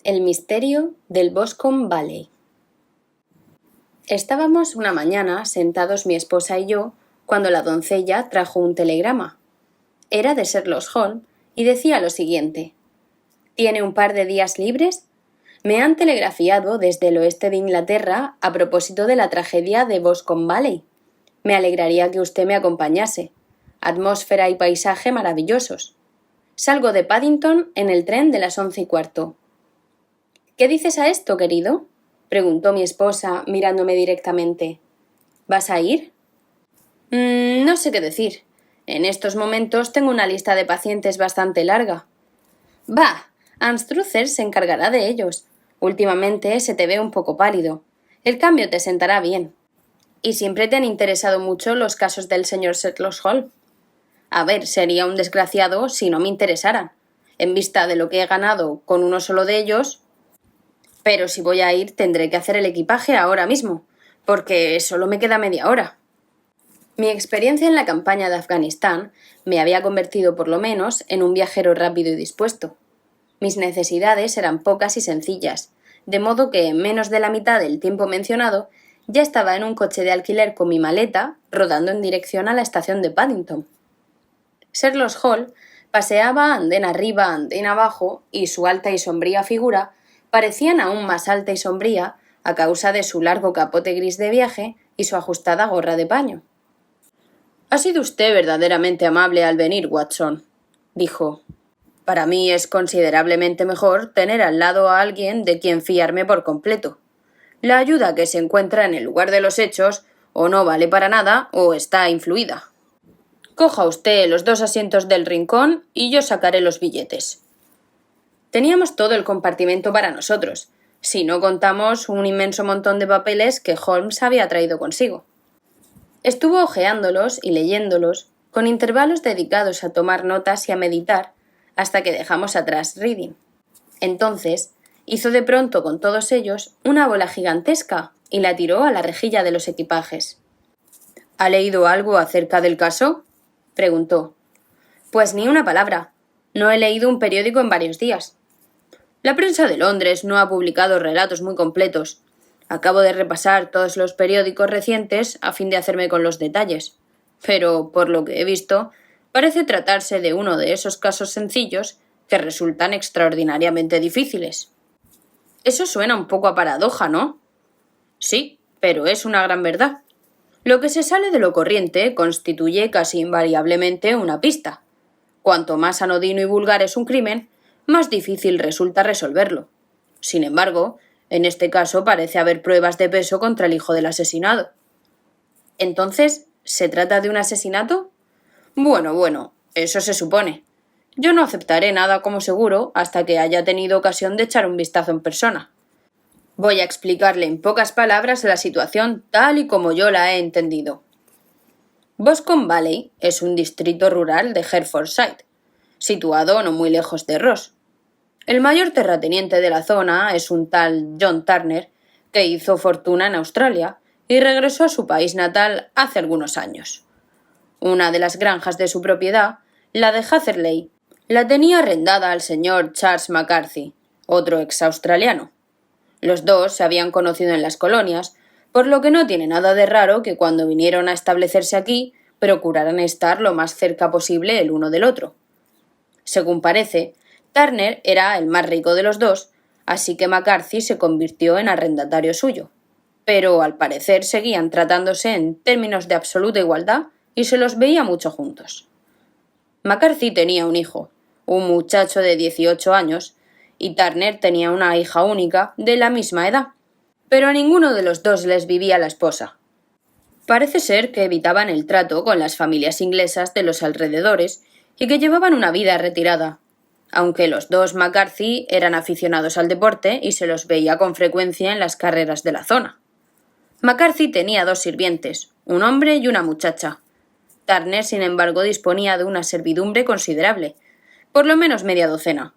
El misterio del Boscombe Valley. Estábamos una mañana sentados mi esposa y yo cuando la doncella trajo un telegrama. Era de Sherlock Holmes y decía lo siguiente: ¿Tiene un par de días libres? Me han telegrafiado desde el oeste de Inglaterra a propósito de la tragedia de Boscombe Valley. Me alegraría que usted me acompañase. Atmósfera y paisaje maravillosos. Salgo de Paddington en el tren de las 11:15. ¿Qué dices a esto, querido?, preguntó mi esposa mirándome directamente. ¿Vas a ir? No sé qué decir. En estos momentos tengo una lista de pacientes bastante larga. Bah, Anstruther se encargará de ellos. Últimamente se te ve un poco pálido. El cambio te sentará bien. ¿Y siempre te han interesado mucho los casos del señor Sherlock Holmes? A ver, sería un desgraciado si no me interesaran. En vista de lo que he ganado con uno solo de ellos. Pero si voy a ir tendré que hacer el equipaje ahora mismo, porque solo me queda media hora. Mi experiencia en la campaña de Afganistán me había convertido por lo menos en un viajero rápido y dispuesto. Mis necesidades eran pocas y sencillas, de modo que en menos de la mitad del tiempo mencionado ya estaba en un coche de alquiler con mi maleta, rodando en dirección a la estación de Paddington. Sherlock Holmes paseaba andén arriba, andén abajo, y su alta y sombría figura parecían aún más alta y sombría a causa de su largo capote gris de viaje y su ajustada gorra de paño. «Ha sido usted verdaderamente amable al venir, Watson», dijo. «Para mí es considerablemente mejor tener al lado a alguien de quien fiarme por completo. La ayuda que se encuentra en el lugar de los hechos o no vale para nada o está influida. Coja usted los 2 asientos del rincón y yo sacaré los billetes». Teníamos todo el compartimento para nosotros, si no contamos un inmenso montón de papeles que Holmes había traído consigo. Estuvo hojeándolos y leyéndolos, con intervalos dedicados a tomar notas y a meditar, hasta que dejamos atrás Reading. Entonces, hizo de pronto con todos ellos una bola gigantesca y la tiró a la rejilla de los equipajes. «¿Ha leído algo acerca del caso?», preguntó. «Pues ni una palabra. No he leído un periódico en varios días. La prensa de Londres no ha publicado relatos muy completos. Acabo de repasar todos los periódicos recientes a fin de hacerme con los detalles. Pero, por lo que he visto, parece tratarse de uno de esos casos sencillos que resultan extraordinariamente difíciles». «Eso suena un poco a paradoja, ¿no?». «Sí, pero es una gran verdad. Lo que se sale de lo corriente constituye casi invariablemente una pista. Cuanto más anodino y vulgar es un crimen, más difícil resulta resolverlo. Sin embargo, en este caso parece haber pruebas de peso contra el hijo del asesinado». «¿Entonces, se trata de un asesinato?». Bueno, eso se supone. Yo no aceptaré nada como seguro hasta que haya tenido ocasión de echar un vistazo en persona. Voy a explicarle en pocas palabras la situación tal y como yo la he entendido. Boscombe Valley es un distrito rural de Hertfordshire, situado no muy lejos de Ross. El mayor terrateniente de la zona es un tal John Turner, que hizo fortuna en Australia y regresó a su país natal hace algunos años. Una de las granjas de su propiedad, la de Hatherley, la tenía arrendada al señor Charles McCarthy, otro ex-australiano. Los dos se habían conocido en las colonias, por lo que no tiene nada de raro que cuando vinieron a establecerse aquí procuraran estar lo más cerca posible el uno del otro. Según parece, Turner era el más rico de los dos, así que McCarthy se convirtió en arrendatario suyo. Pero al parecer seguían tratándose en términos de absoluta igualdad y se los veía mucho juntos. McCarthy tenía un hijo, un muchacho de 18 años, y Turner tenía una hija única de la misma edad, pero a ninguno de los dos les vivía la esposa. Parece ser que evitaban el trato con las familias inglesas de los alrededores y que llevaban una vida retirada, aunque los dos McCarthy eran aficionados al deporte y se los veía con frecuencia en las carreras de la zona. McCarthy tenía 2 sirvientes, un hombre y una muchacha. Turner, sin embargo, disponía de una servidumbre considerable, por lo menos media docena.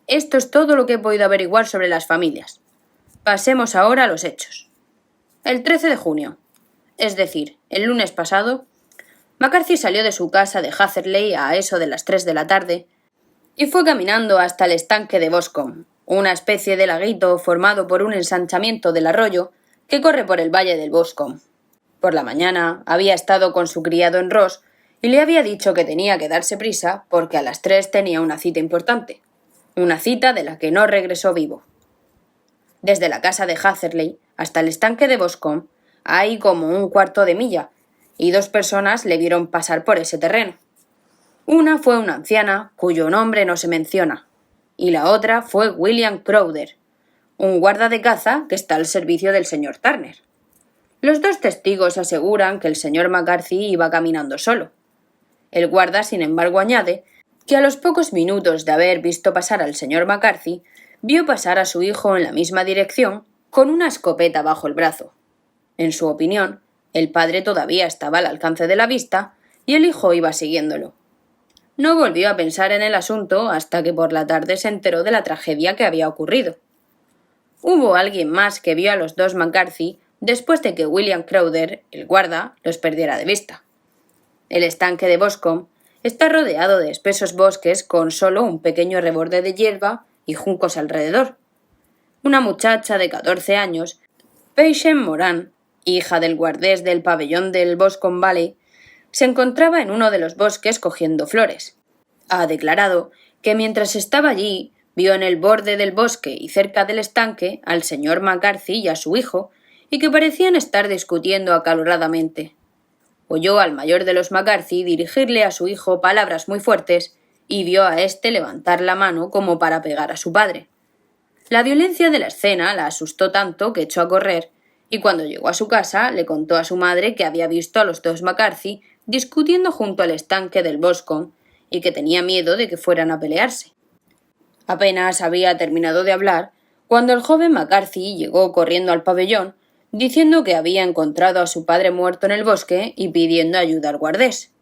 Esto es todo lo que he podido averiguar sobre las familias. Pasemos ahora a los hechos. El 13 de junio, es decir, el lunes pasado, McCarthy salió de su casa de Hatherley a eso de las 3 de la tarde y fue caminando hasta el estanque de Boscombe, una especie de laguito formado por un ensanchamiento del arroyo que corre por el valle del Boscombe. Por la mañana había estado con su criado en Ross y le había dicho que tenía que darse prisa porque a las 3 tenía una cita importante, una cita de la que no regresó vivo. Desde la casa de Hatherley hasta el estanque de Boscombe hay como un cuarto de milla, y 2 personas le vieron pasar por ese terreno. Una fue una anciana, cuyo nombre no se menciona, y la otra fue William Crowther, un guarda de caza que está al servicio del señor Turner. Los 2 testigos aseguran que el señor McCarthy iba caminando solo. El guarda, sin embargo, añade que a los pocos minutos de haber visto pasar al señor McCarthy, vio pasar a su hijo en la misma dirección con una escopeta bajo el brazo. En su opinión, el padre todavía estaba al alcance de la vista y el hijo iba siguiéndolo. No volvió a pensar en el asunto hasta que por la tarde se enteró de la tragedia que había ocurrido. Hubo alguien más que vio a los 2 McCarthy después de que William Crowther, el guarda, los perdiera de vista. El estanque de Boscombe está rodeado de espesos bosques con solo un pequeño reborde de hierba y juncos alrededor. Una muchacha de 14 años, Patience Moran, hija del guardés del pabellón del Boscombe Valley, se encontraba en uno de los bosques cogiendo flores. Ha declarado que mientras estaba allí vio en el borde del bosque y cerca del estanque al señor McCarthy y a su hijo, y que parecían estar discutiendo acaloradamente. Oyó al mayor de los McCarthy dirigirle a su hijo palabras muy fuertes y vio a éste levantar la mano como para pegar a su padre. La violencia de la escena la asustó tanto que echó a correr, y cuando llegó a su casa le contó a su madre que había visto a los 2 McCarthy discutiendo junto al estanque del Boscombe y que tenía miedo de que fueran a pelearse. Apenas había terminado de hablar cuando el joven McCarthy llegó corriendo al pabellón diciendo que había encontrado a su padre muerto en el bosque y pidiendo ayuda al guardés.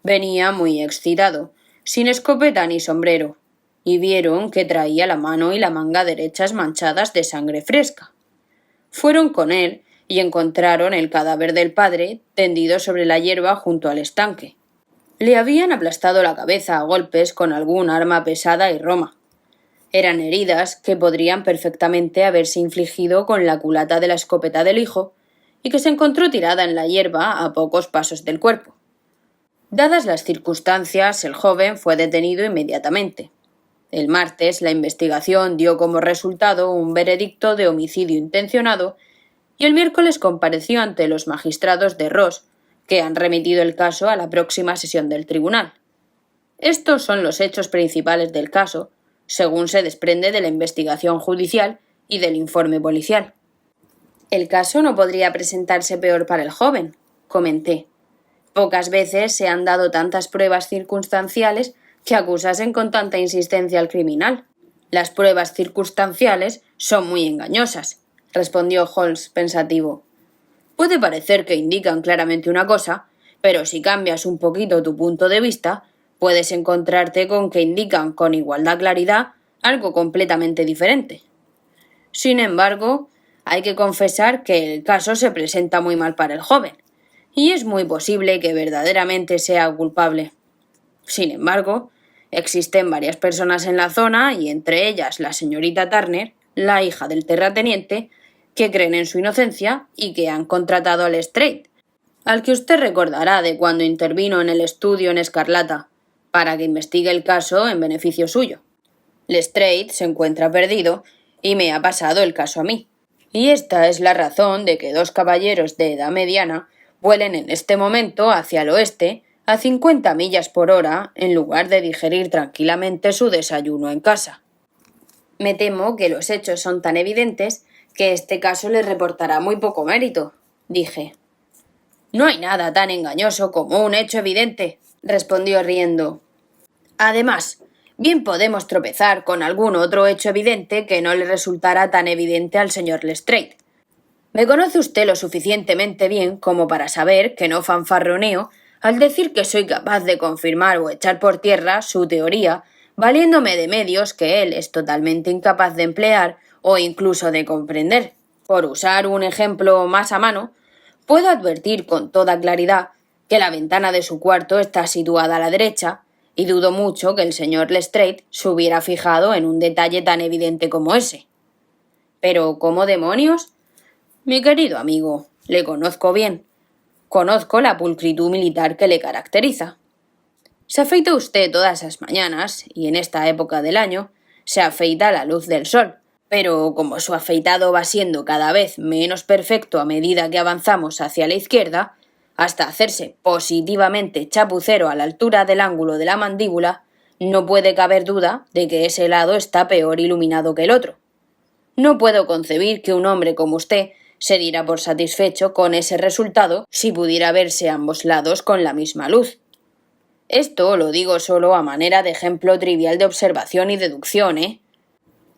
Venía muy excitado, sin escopeta ni sombrero, y vieron que traía la mano y la manga derechas manchadas de sangre fresca. Fueron con él y encontraron el cadáver del padre tendido sobre la hierba junto al estanque. Le habían aplastado la cabeza a golpes con algún arma pesada y roma. Eran heridas que podrían perfectamente haberse infligido con la culata de la escopeta del hijo y que se encontró tirada en la hierba a pocos pasos del cuerpo. Dadas las circunstancias, el joven fue detenido inmediatamente. El martes la investigación dio como resultado un veredicto de homicidio intencionado y el miércoles compareció ante los magistrados de Ross, que han remitido el caso a la próxima sesión del tribunal. Estos son los hechos principales del caso, según se desprende de la investigación judicial y del informe policial. El caso no podría presentarse peor para el joven, comenté. Pocas veces se han dado tantas pruebas circunstanciales que acusasen con tanta insistencia al criminal. Las pruebas circunstanciales son muy engañosas, respondió Holmes pensativo. Puede parecer que indican claramente una cosa, pero si cambias un poquito tu punto de vista, puedes encontrarte con que indican con igualdad claridad algo completamente diferente. Sin embargo, hay que confesar que el caso se presenta muy mal para el joven, y es muy posible que verdaderamente sea culpable. Sin embargo, existen varias personas en la zona, y entre ellas la señorita Turner, la hija del terrateniente, que creen en su inocencia y que han contratado al Lestrade, al que usted recordará de cuando intervino en el estudio en escarlata, para que investigue el caso en beneficio suyo. Lestrade se encuentra perdido y me ha pasado el caso a mí. Y esta es la razón de que 2 caballeros de edad mediana vuelen en este momento hacia el oeste a 50 millas por hora en lugar de digerir tranquilamente su desayuno en casa. Me temo que los hechos son tan evidentes que este caso les reportará muy poco mérito, dije. No hay nada tan engañoso como un hecho evidente, respondió riendo. Además, bien podemos tropezar con algún otro hecho evidente que no le resultara tan evidente al señor Lestrade. Me conoce usted lo suficientemente bien como para saber que no fanfarroneo al decir que soy capaz de confirmar o echar por tierra su teoría valiéndome de medios que él es totalmente incapaz de emplear o incluso de comprender. Por usar un ejemplo más a mano, puedo advertir con toda claridad que la ventana de su cuarto está situada a la derecha, y dudo mucho que el señor Lestrade se hubiera fijado en un detalle tan evidente como ese. Pero ¿cómo demonios? Mi querido amigo, le conozco bien. Conozco la pulcritud militar que le caracteriza. Se afeita usted todas las mañanas, y en esta época del año se afeita a la luz del sol. Pero como su afeitado va siendo cada vez menos perfecto a medida que avanzamos hacia la izquierda, hasta hacerse positivamente chapucero a la altura del ángulo de la mandíbula, no puede caber duda de que ese lado está peor iluminado que el otro. No puedo concebir que un hombre como usted se diera por satisfecho con ese resultado si pudiera verse ambos lados con la misma luz. Esto lo digo solo a manera de ejemplo trivial de observación y deducción, ¿eh?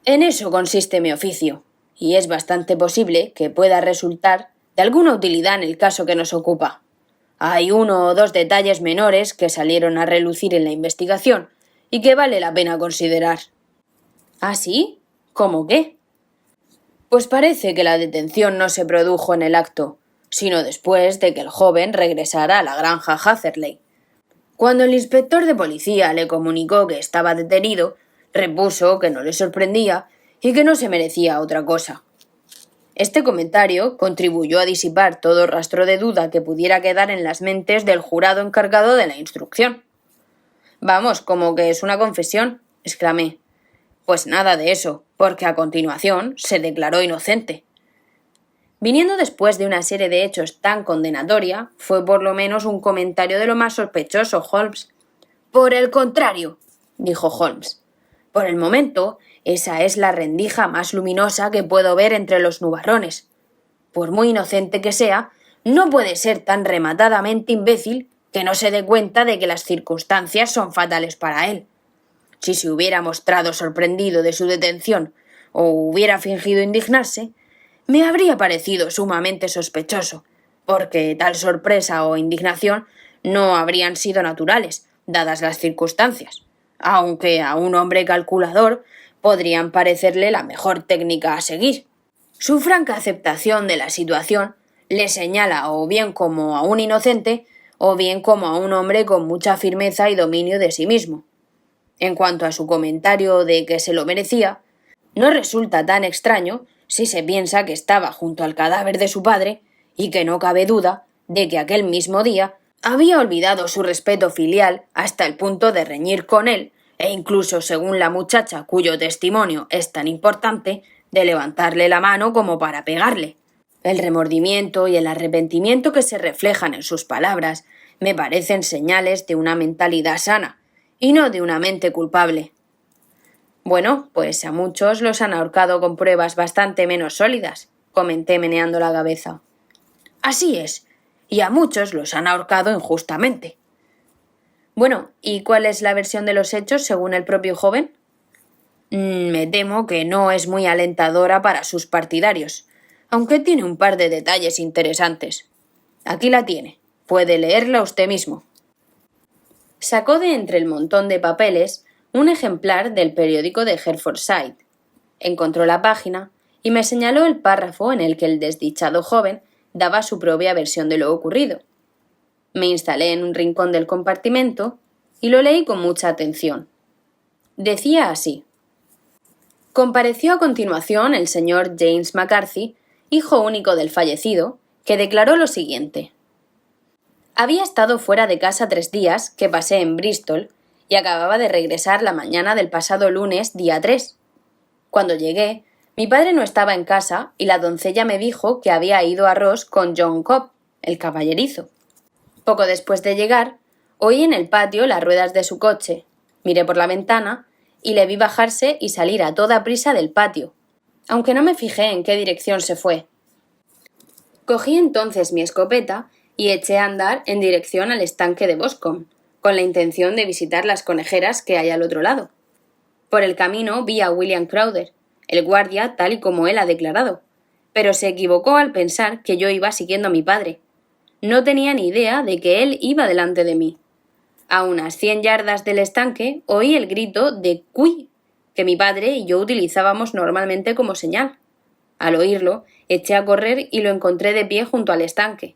En eso consiste mi oficio, y es bastante posible que pueda resultar de alguna utilidad en el caso que nos ocupa. Hay 1 o 2 detalles menores que salieron a relucir en la investigación y que vale la pena considerar. ¿Ah, sí? ¿Cómo qué? Pues parece que la detención no se produjo en el acto, sino después de que el joven regresara a la granja Hatherley. Cuando el inspector de policía le comunicó que estaba detenido, repuso que no le sorprendía y que no se merecía otra cosa. Este comentario contribuyó a disipar todo rastro de duda que pudiera quedar en las mentes del jurado encargado de la instrucción. «Vamos, como que es una confesión», exclamé. «Pues nada de eso, porque a continuación se declaró inocente». Viniendo después de una serie de hechos tan condenatoria, fue por lo menos un comentario de lo más sospechoso, Holmes. «Por el contrario», dijo Holmes. «Por el momento, esa es la rendija más luminosa que puedo ver entre los nubarrones. Por muy inocente que sea, no puede ser tan rematadamente imbécil que no se dé cuenta de que las circunstancias son fatales para él. Si se hubiera mostrado sorprendido de su detención o hubiera fingido indignarse, me habría parecido sumamente sospechoso, porque tal sorpresa o indignación no habrían sido naturales, dadas las circunstancias, aunque a un hombre calculador podrían parecerle la mejor técnica a seguir. Su franca aceptación de la situación le señala o bien como a un inocente o bien como a un hombre con mucha firmeza y dominio de sí mismo. En cuanto a su comentario de que se lo merecía, no resulta tan extraño si se piensa que estaba junto al cadáver de su padre y que no cabe duda de que aquel mismo día había olvidado su respeto filial hasta el punto de reñir con él e incluso, según la muchacha cuyo testimonio es tan importante, de levantarle la mano como para pegarle. El remordimiento y el arrepentimiento que se reflejan en sus palabras me parecen señales de una mentalidad sana y no de una mente culpable. Bueno, pues a muchos los han ahorcado con pruebas bastante menos sólidas, comenté meneando la cabeza. Así es, y a muchos los han ahorcado injustamente. Bueno, ¿y cuál es la versión de los hechos según el propio joven? Me temo que no es muy alentadora para sus partidarios, aunque tiene un par de detalles interesantes. Aquí la tiene, puede leerla usted mismo. Sacó de entre el montón de papeles un ejemplar del periódico de Hertfordshire. Encontró la página y me señaló el párrafo en el que el desdichado joven daba su propia versión de lo ocurrido. Me instalé en un rincón del compartimento y lo leí con mucha atención. Decía así: compareció a continuación el señor James McCarthy, hijo único del fallecido, que declaró lo siguiente. Había estado fuera de casa 3 días que pasé en Bristol y acababa de regresar la mañana del pasado lunes, día 3. Cuando llegué, mi padre no estaba en casa y la doncella me dijo que había ido a Ross con John Cobb, el caballerizo. Poco después de llegar, oí en el patio las ruedas de su coche, miré por la ventana y le vi bajarse y salir a toda prisa del patio, aunque no me fijé en qué dirección se fue. Cogí entonces mi escopeta y eché a andar en dirección al estanque de Boscombe, con la intención de visitar las conejeras que hay al otro lado. Por el camino vi a William Crowther, el guardia tal y como él ha declarado, pero se equivocó al pensar que yo iba siguiendo a mi padre. No tenía ni idea de que él iba delante de mí. A unas 100 yardas del estanque oí el grito de «Cuí», que mi padre y yo utilizábamos normalmente como señal. Al oírlo, eché a correr y lo encontré de pie junto al estanque.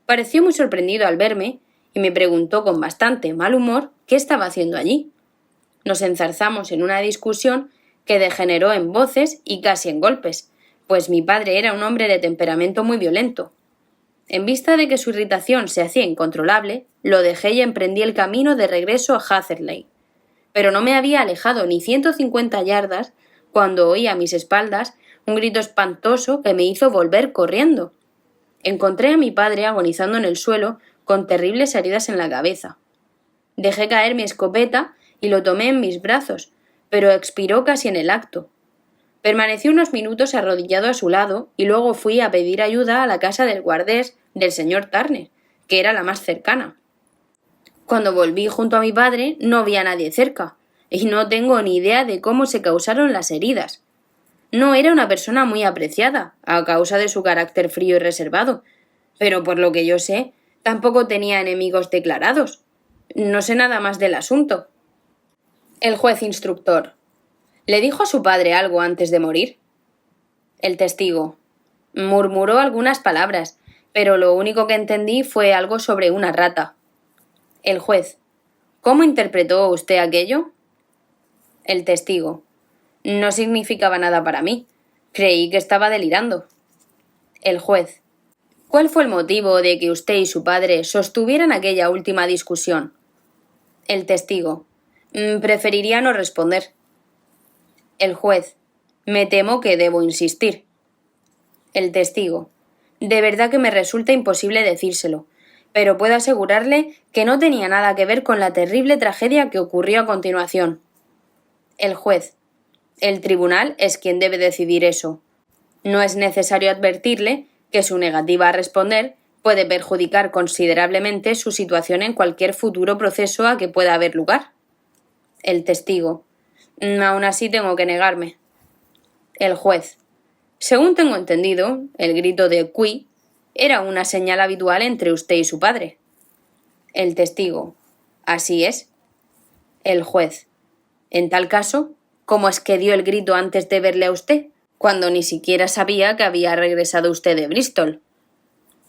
Pareció muy sorprendido al verme y me preguntó con bastante mal humor qué estaba haciendo allí. Nos enzarzamos en una discusión que degeneró en voces y casi en golpes, pues mi padre era un hombre de temperamento muy violento. En vista de que su irritación se hacía incontrolable, lo dejé y emprendí el camino de regreso a Hatherley. Pero no me había alejado ni 150 yardas cuando oí a mis espaldas un grito espantoso que me hizo volver corriendo. Encontré a mi padre agonizando en el suelo con terribles heridas en la cabeza. Dejé caer mi escopeta y lo tomé en mis brazos, pero expiró casi en el acto. Permanecí unos minutos arrodillado a su lado y luego fui a pedir ayuda a la casa del guardés del señor Turner, que era la más cercana. Cuando volví junto a mi padre no vi a nadie cerca, y no tengo ni idea de cómo se causaron las heridas. No era una persona muy apreciada, a causa de su carácter frío y reservado, pero por lo que yo sé, tampoco tenía enemigos declarados. No sé nada más del asunto. El juez instructor. ¿Le dijo a su padre algo antes de morir? El testigo. Murmuró algunas palabras, pero lo único que entendí fue algo sobre una rata. El juez. ¿Cómo interpretó usted aquello? El testigo. No significaba nada para mí. Creí que estaba delirando. El juez. ¿Cuál fue el motivo de que usted y su padre sostuvieran aquella última discusión? El testigo. Preferiría no responder. El juez. Me temo que debo insistir. El testigo. De verdad que me resulta imposible decírselo, pero puedo asegurarle que no tenía nada que ver con la terrible tragedia que ocurrió a continuación. El juez. El tribunal es quien debe decidir eso. No es necesario advertirle que su negativa a responder puede perjudicar considerablemente su situación en cualquier futuro proceso a que pueda haber lugar. El testigo. Aún así tengo que negarme. El juez. Según tengo entendido, el grito de «Qui» era una señal habitual entre usted y su padre. El testigo. Así es. El juez. En tal caso, ¿cómo es que dio el grito antes de verle a usted, cuando ni siquiera sabía que había regresado usted de Bristol?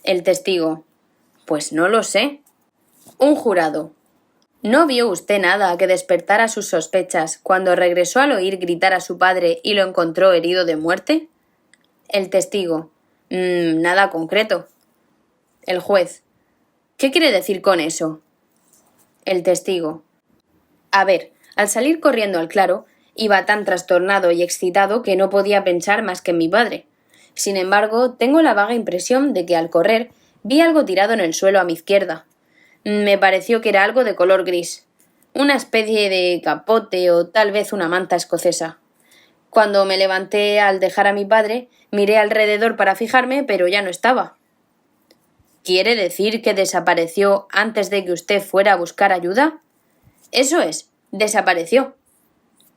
El testigo. Pues no lo sé. Un jurado. ¿No vio usted nada que despertara sus sospechas cuando regresó al oír gritar a su padre y lo encontró herido de muerte? El testigo. Nada concreto. El juez. ¿Qué quiere decir con eso? El testigo. A ver, al salir corriendo al claro, iba tan trastornado y excitado que no podía pensar más que en mi padre. Sin embargo, tengo la vaga impresión de que al correr vi algo tirado en el suelo a mi izquierda. Me pareció que era algo de color gris, una especie de capote o tal vez una manta escocesa. Cuando me levanté al dejar a mi padre, miré alrededor para fijarme, pero ya no estaba. ¿Quiere decir que desapareció antes de que usted fuera a buscar ayuda? Eso es, desapareció.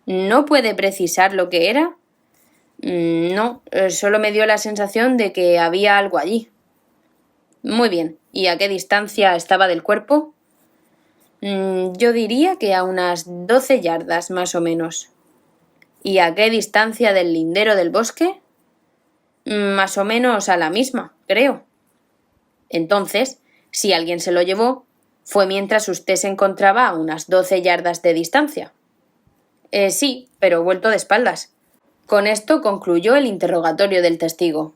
¿No puede precisar lo que era? No, solo me dio la sensación de que había algo allí. Muy bien, ¿y a qué distancia estaba del cuerpo? Yo diría que a unas 12 yardas, más o menos. ¿Y a qué distancia del lindero del bosque? Más o menos a la misma, creo. Entonces, si alguien se lo llevó, fue mientras usted se encontraba a unas 12 yardas de distancia. Sí, pero vuelto de espaldas. Con esto concluyó el interrogatorio del testigo.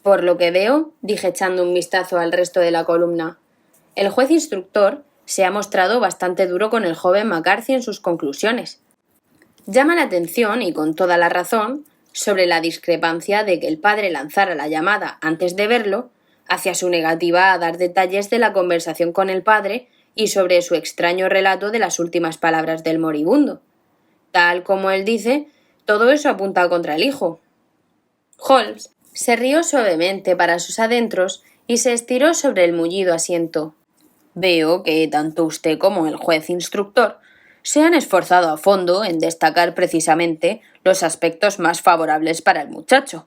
Por lo que veo, dije echando un vistazo al resto de la columna, el juez instructor se ha mostrado bastante duro con el joven McCarthy en sus conclusiones. Llama la atención, y con toda la razón, sobre la discrepancia de que el padre lanzara la llamada antes de verlo, hacia su negativa a dar detalles de la conversación con el padre y sobre su extraño relato de las últimas palabras del moribundo. Tal como él dice, todo eso apunta contra el hijo. Holmes se rió suavemente para sus adentros y se estiró sobre el mullido asiento. Veo que tanto usted como el juez instructor se han esforzado a fondo en destacar precisamente los aspectos más favorables para el muchacho.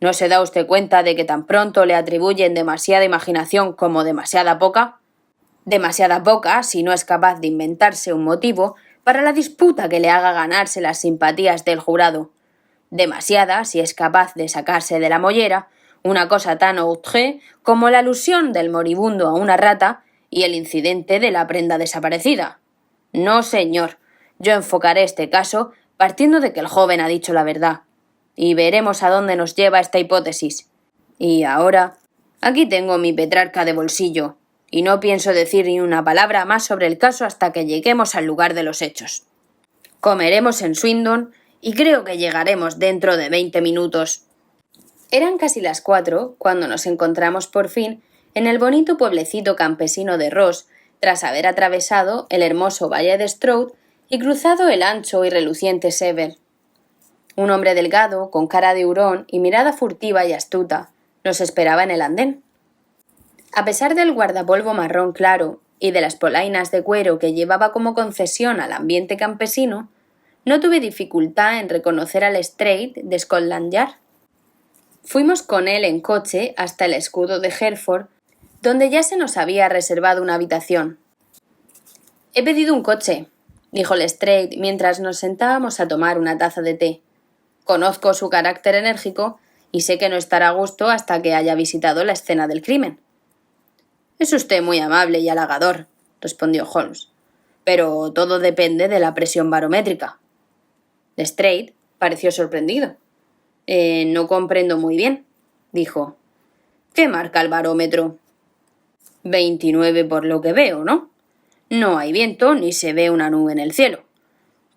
¿No se da usted cuenta de que tan pronto le atribuyen demasiada imaginación como demasiada poca? Demasiada poca si no es capaz de inventarse un motivo para la disputa que le haga ganarse las simpatías del jurado. Demasiada si es capaz de sacarse de la mollera una cosa tan outrée como la alusión del moribundo a una rata y el incidente de la prenda desaparecida. No, señor. Yo enfocaré este caso partiendo de que el joven ha dicho la verdad. Y veremos a dónde nos lleva esta hipótesis. Y ahora, aquí tengo mi Petrarca de bolsillo, y no pienso decir ni una palabra más sobre el caso hasta que lleguemos al lugar de los hechos. Comeremos en Swindon y creo que llegaremos dentro de 20 minutos. Eran casi las 4 cuando nos encontramos por fin en el bonito pueblecito campesino de Ross, tras haber atravesado el hermoso valle de Stroud y cruzado el ancho y reluciente Severn. Un hombre delgado, con cara de hurón y mirada furtiva y astuta, nos esperaba en el andén. A pesar del guardapolvo marrón claro y de las polainas de cuero que llevaba como concesión al ambiente campesino, no tuve dificultad en reconocer al Lestrade de Scotland Yard. Fuimos con él en coche hasta el escudo de Hereford, donde ya se nos había reservado una habitación. «He pedido un coche», dijo Lestrade mientras nos sentábamos a tomar una taza de té. «Conozco su carácter enérgico y sé que no estará a gusto hasta que haya visitado la escena del crimen». «Es usted muy amable y halagador», respondió Holmes, «pero todo depende de la presión barométrica». Lestrade pareció sorprendido. No comprendo muy bien», dijo. «¿Qué marca el barómetro?» 29 por lo que veo, ¿no? No hay viento ni se ve una nube en el cielo.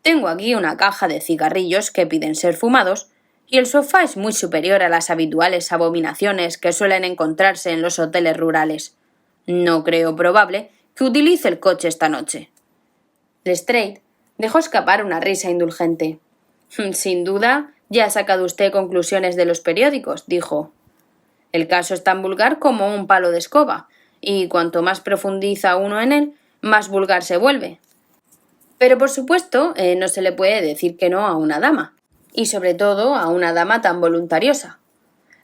Tengo aquí una caja de cigarrillos que piden ser fumados y el sofá es muy superior a las habituales abominaciones que suelen encontrarse en los hoteles rurales. No creo probable que utilice el coche esta noche». Lestrade dejó escapar una risa indulgente. «Sin duda, ya ha sacado usted conclusiones de los periódicos», dijo. «El caso es tan vulgar como un palo de escoba, y cuanto más profundiza uno en él, más vulgar se vuelve. Pero por supuesto, no se le puede decir que no a una dama, y sobre todo a una dama tan voluntariosa.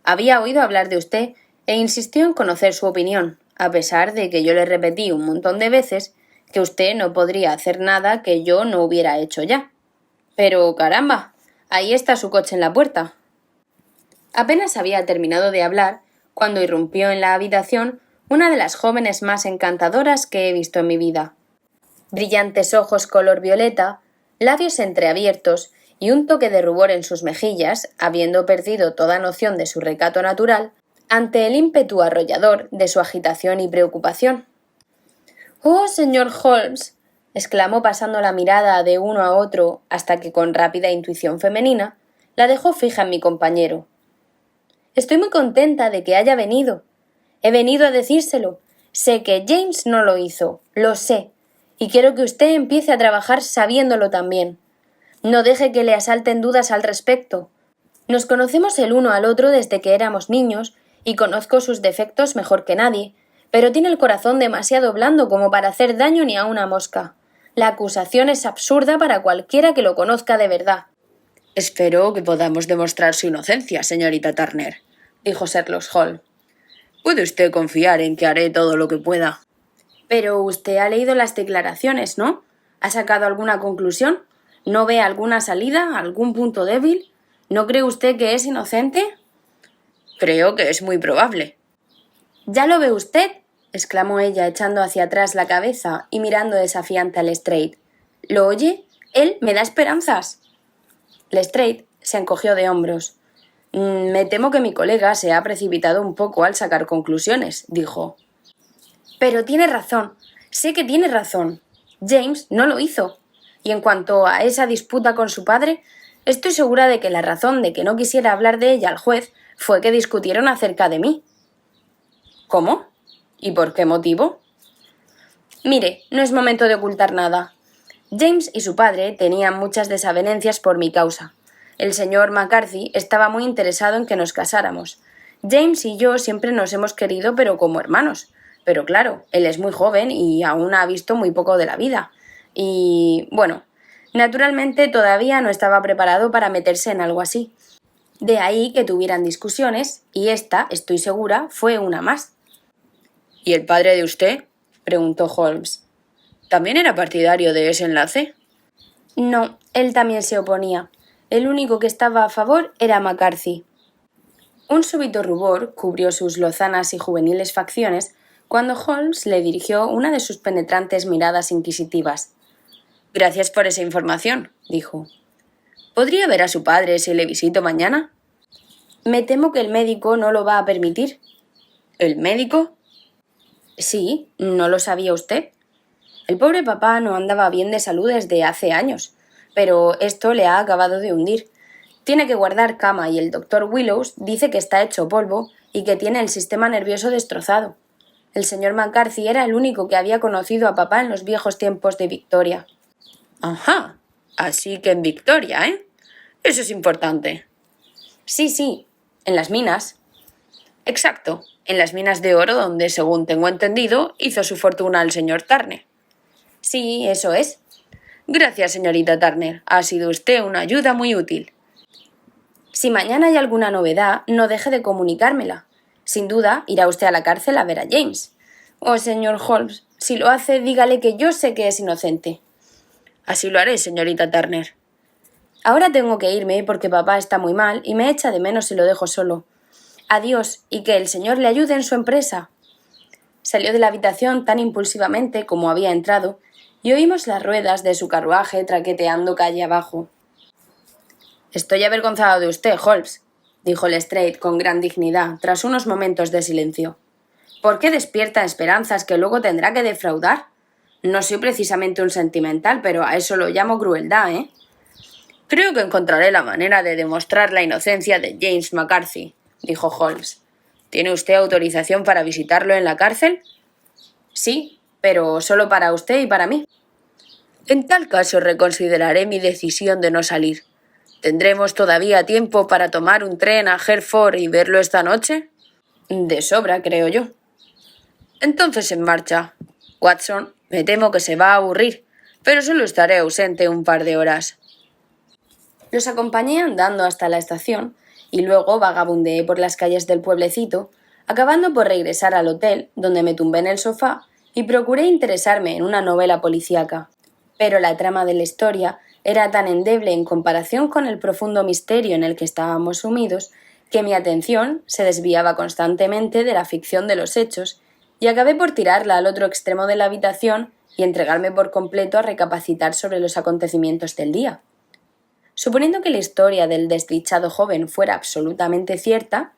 Había oído hablar de usted e insistió en conocer su opinión, a pesar de que yo le repetí un montón de veces que usted no podría hacer nada que yo no hubiera hecho ya. Pero caramba, ahí está su coche en la puerta». Apenas había terminado de hablar cuando irrumpió en la habitación una de las jóvenes más encantadoras que he visto en mi vida. Brillantes ojos color violeta, labios entreabiertos y un toque de rubor en sus mejillas, habiendo perdido toda noción de su recato natural, ante el ímpetu arrollador de su agitación y preocupación. «Oh, señor Holmes», exclamó pasando la mirada de uno a otro hasta que con rápida intuición femenina la dejó fija en mi compañero. «Estoy muy contenta de que haya venido. He venido a decírselo. Sé que James no lo hizo, lo sé, y quiero que usted empiece a trabajar sabiéndolo también. No deje que le asalten dudas al respecto. Nos conocemos el uno al otro desde que éramos niños y conozco sus defectos mejor que nadie, pero tiene el corazón demasiado blando como para hacer daño ni a una mosca. La acusación es absurda para cualquiera que lo conozca de verdad». «Espero que podamos demostrar su inocencia, señorita Turner», dijo Sherlock Holmes. «Puede usted confiar en que haré todo lo que pueda». «Pero usted ha leído las declaraciones, ¿no? ¿Ha sacado alguna conclusión? ¿No ve alguna salida, algún punto débil? ¿No cree usted que es inocente?» «Creo que es muy probable». «¿Ya lo ve usted?», exclamó ella echando hacia atrás la cabeza y mirando desafiante a Lestrade. «¿Lo oye? Él me da esperanzas». Lestrade se encogió de hombros. «Me temo que mi colega se ha precipitado un poco al sacar conclusiones», dijo. «Pero tiene razón. Sé que tiene razón. James no lo hizo. Y en cuanto a esa disputa con su padre, estoy segura de que la razón de que no quisiera hablar de ella al juez fue que discutieron acerca de mí». «¿Cómo? ¿Y por qué motivo?» «Mire, no es momento de ocultar nada. James y su padre tenían muchas desavenencias por mi causa. El señor McCarthy estaba muy interesado en que nos casáramos. James y yo siempre nos hemos querido, pero como hermanos. Pero claro, él es muy joven y aún ha visto muy poco de la vida. Y, bueno, naturalmente todavía no estaba preparado para meterse en algo así. De ahí que tuvieran discusiones, y esta, estoy segura, fue una más». «¿Y el padre de usted?», preguntó Holmes. «¿También era partidario de ese enlace?» «No, él también se oponía. El único que estaba a favor era McCarthy». Un súbito rubor cubrió sus lozanas y juveniles facciones cuando Holmes le dirigió una de sus penetrantes miradas inquisitivas. «Gracias por esa información», dijo. «¿Podría ver a su padre si le visito mañana?» «Me temo que el médico no lo va a permitir». «¿El médico?» «Sí, ¿no lo sabía usted?» El pobre papá no andaba bien de salud desde hace años, pero esto le ha acabado de hundir. Tiene que guardar cama y el doctor Willows dice que está hecho polvo y que tiene el sistema nervioso destrozado. El señor McCarthy era el único que había conocido a papá en los viejos tiempos de Victoria. Ajá, así que en Victoria, ¿eh? Eso es importante. Sí, en las minas. Exacto, en las minas de oro donde, según tengo entendido, hizo su fortuna el señor Turner. Sí, eso es. Gracias, señorita Turner. Ha sido usted una ayuda muy útil. Si mañana hay alguna novedad, no deje de comunicármela. Sin duda, irá usted a la cárcel a ver a James. Oh, señor Holmes, si lo hace, dígale que yo sé que es inocente. Así lo haré, señorita Turner. Ahora tengo que irme porque papá está muy mal y me echa de menos si lo dejo solo. Adiós, y que el señor le ayude en su empresa. Salió de la habitación tan impulsivamente como había entrado, y oímos las ruedas de su carruaje traqueteando calle abajo. «Estoy avergonzado de usted, Holmes», dijo Lestrade con gran dignidad, tras unos momentos de silencio. «¿Por qué despierta esperanzas que luego tendrá que defraudar? No soy precisamente un sentimental, pero a eso lo llamo crueldad, ¿eh?» «Creo que encontraré la manera de demostrar la inocencia de James McCarthy», dijo Holmes. «¿Tiene usted autorización para visitarlo en la cárcel?» «Sí, pero solo para usted y para mí». «En tal caso reconsideraré mi decisión de no salir. ¿Tendremos todavía tiempo para tomar un tren a Hertford y verlo esta noche?» «De sobra, creo yo». «Entonces en marcha. Watson, me temo que se va a aburrir, pero solo estaré ausente un par de horas». Los acompañé andando hasta la estación y luego vagabundeé por las calles del pueblecito, acabando por regresar al hotel, donde me tumbé en el sofá y procuré interesarme en una novela policíaca. Pero la trama de la historia era tan endeble en comparación con el profundo misterio en el que estábamos sumidos que mi atención se desviaba constantemente de la ficción de los hechos y acabé por tirarla al otro extremo de la habitación y entregarme por completo a recapacitar sobre los acontecimientos del día. Suponiendo que la historia del desdichado joven fuera absolutamente cierta,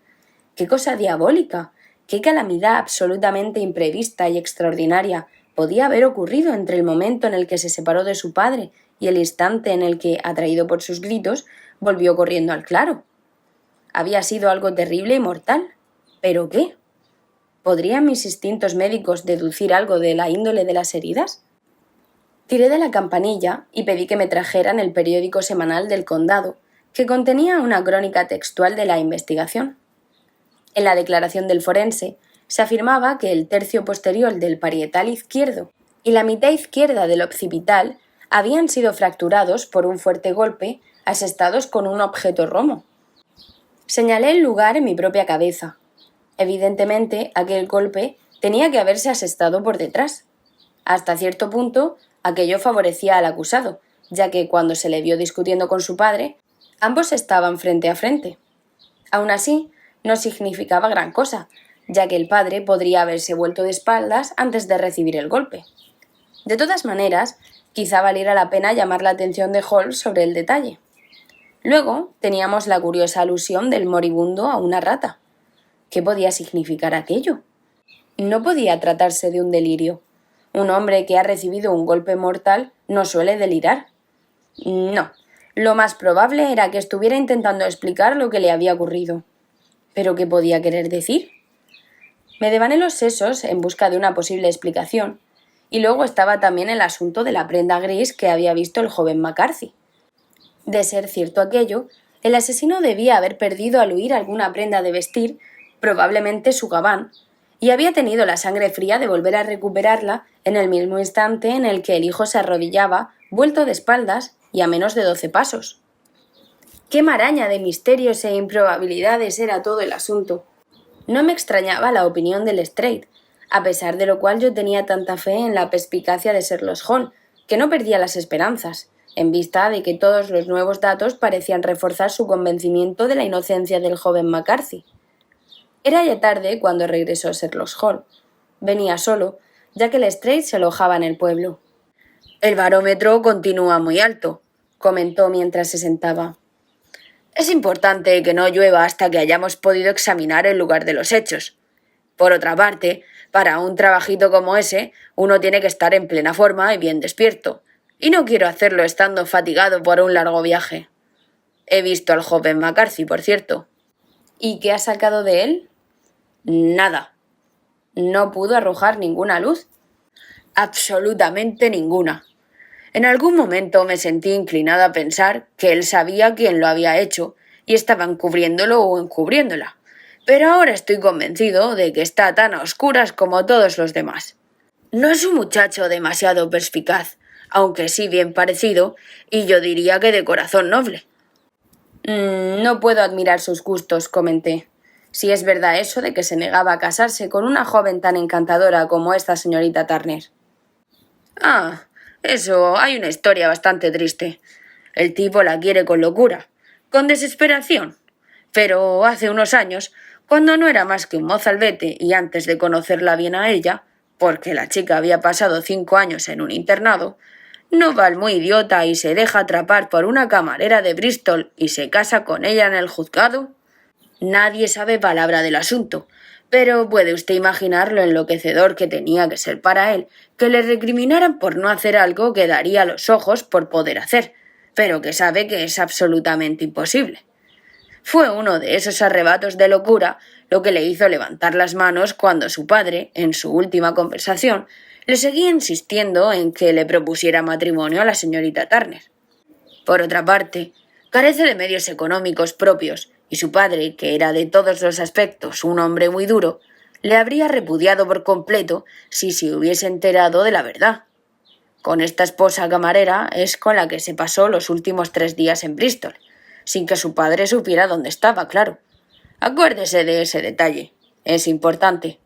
¡qué cosa diabólica! ¡Qué calamidad absolutamente imprevista y extraordinaria podía haber ocurrido entre el momento en el que se separó de su padre y el instante en el que, atraído por sus gritos, volvió corriendo al claro? Había sido algo terrible y mortal. ¿Pero qué? ¿Podrían mis instintos médicos deducir algo de la índole de las heridas? Tiré de la campanilla y pedí que me trajeran el periódico semanal del condado, que contenía una crónica textual de la investigación. En la declaración del forense se afirmaba que el tercio posterior del parietal izquierdo y la mitad izquierda del occipital habían sido fracturados por un fuerte golpe asestados con un objeto romo. Señalé el lugar en mi propia cabeza. Evidentemente, aquel golpe tenía que haberse asestado por detrás. Hasta cierto punto, aquello favorecía al acusado, ya que cuando se le vio discutiendo con su padre, ambos estaban frente a frente. Aún así, no significaba gran cosa, ya que el padre podría haberse vuelto de espaldas antes de recibir el golpe. De todas maneras, quizá valiera la pena llamar la atención de Holmes sobre el detalle. Luego teníamos la curiosa alusión del moribundo a una rata. ¿Qué podía significar aquello? No podía tratarse de un delirio. Un hombre que ha recibido un golpe mortal no suele delirar. No, lo más probable era que estuviera intentando explicar lo que le había ocurrido. ¿Pero qué podía querer decir? Me devané los sesos en busca de una posible explicación, y luego estaba también el asunto de la prenda gris que había visto el joven McCarthy. De ser cierto aquello, el asesino debía haber perdido al huir alguna prenda de vestir, probablemente su gabán, y había tenido la sangre fría de volver a recuperarla en el mismo instante en el que el hijo se arrodillaba, vuelto de espaldas y a menos de 12 pasos. ¡Qué maraña de misterios e improbabilidades era todo el asunto! No me extrañaba la opinión de Lestrade, a pesar de lo cual yo tenía tanta fe en la perspicacia de Sherlock Holmes, que no perdía las esperanzas, en vista de que todos los nuevos datos parecían reforzar su convencimiento de la inocencia del joven McCarthy. Era ya tarde cuando regresó Sherlock Holmes. Venía solo, ya que Lestrade se alojaba en el pueblo. «El barómetro continúa muy alto», comentó mientras se sentaba. «Es importante que no llueva hasta que hayamos podido examinar el lugar de los hechos. Por otra parte, para un trabajito como ese, uno tiene que estar en plena forma y bien despierto, y no quiero hacerlo estando fatigado por un largo viaje. He visto al joven McCarthy, por cierto». «¿Y qué ha sacado de él?» «Nada». «¿No pudo arrojar ninguna luz?» «Absolutamente ninguna. En algún momento me sentí inclinada a pensar que él sabía quién lo había hecho y estaba encubriéndolo o encubriéndola, pero ahora estoy convencido de que está tan a oscuras como todos los demás. No es un muchacho demasiado perspicaz, aunque sí bien parecido, y yo diría que de corazón noble». No puedo admirar sus gustos», comenté. «Si es verdad eso de que se negaba a casarse con una joven tan encantadora como esta señorita Turner». «Ah, eso, hay una historia bastante triste. El tipo la quiere con locura, con desesperación. Pero hace unos años, cuando no era más que un mozalbete y antes de conocerla bien a ella, porque la chica había pasado 5 años en un internado, no va el muy idiota y se deja atrapar por una camarera de Bristol y se casa con ella en el juzgado. Nadie sabe palabra del asunto, pero puede usted imaginar lo enloquecedor que tenía que ser para él que le recriminaran por no hacer algo que daría los ojos por poder hacer, pero que sabe que es absolutamente imposible. Fue uno de esos arrebatos de locura lo que le hizo levantar las manos cuando su padre, en su última conversación, le seguía insistiendo en que le propusiera matrimonio a la señorita Turner. Por otra parte, carece de medios económicos propios, y su padre, que era de todos los aspectos un hombre muy duro, le habría repudiado por completo si se hubiese enterado de la verdad. Con esta esposa camarera es con la que se pasó los últimos 3 días en Bristol, sin que su padre supiera dónde estaba, claro. Acuérdese de ese detalle. Es importante.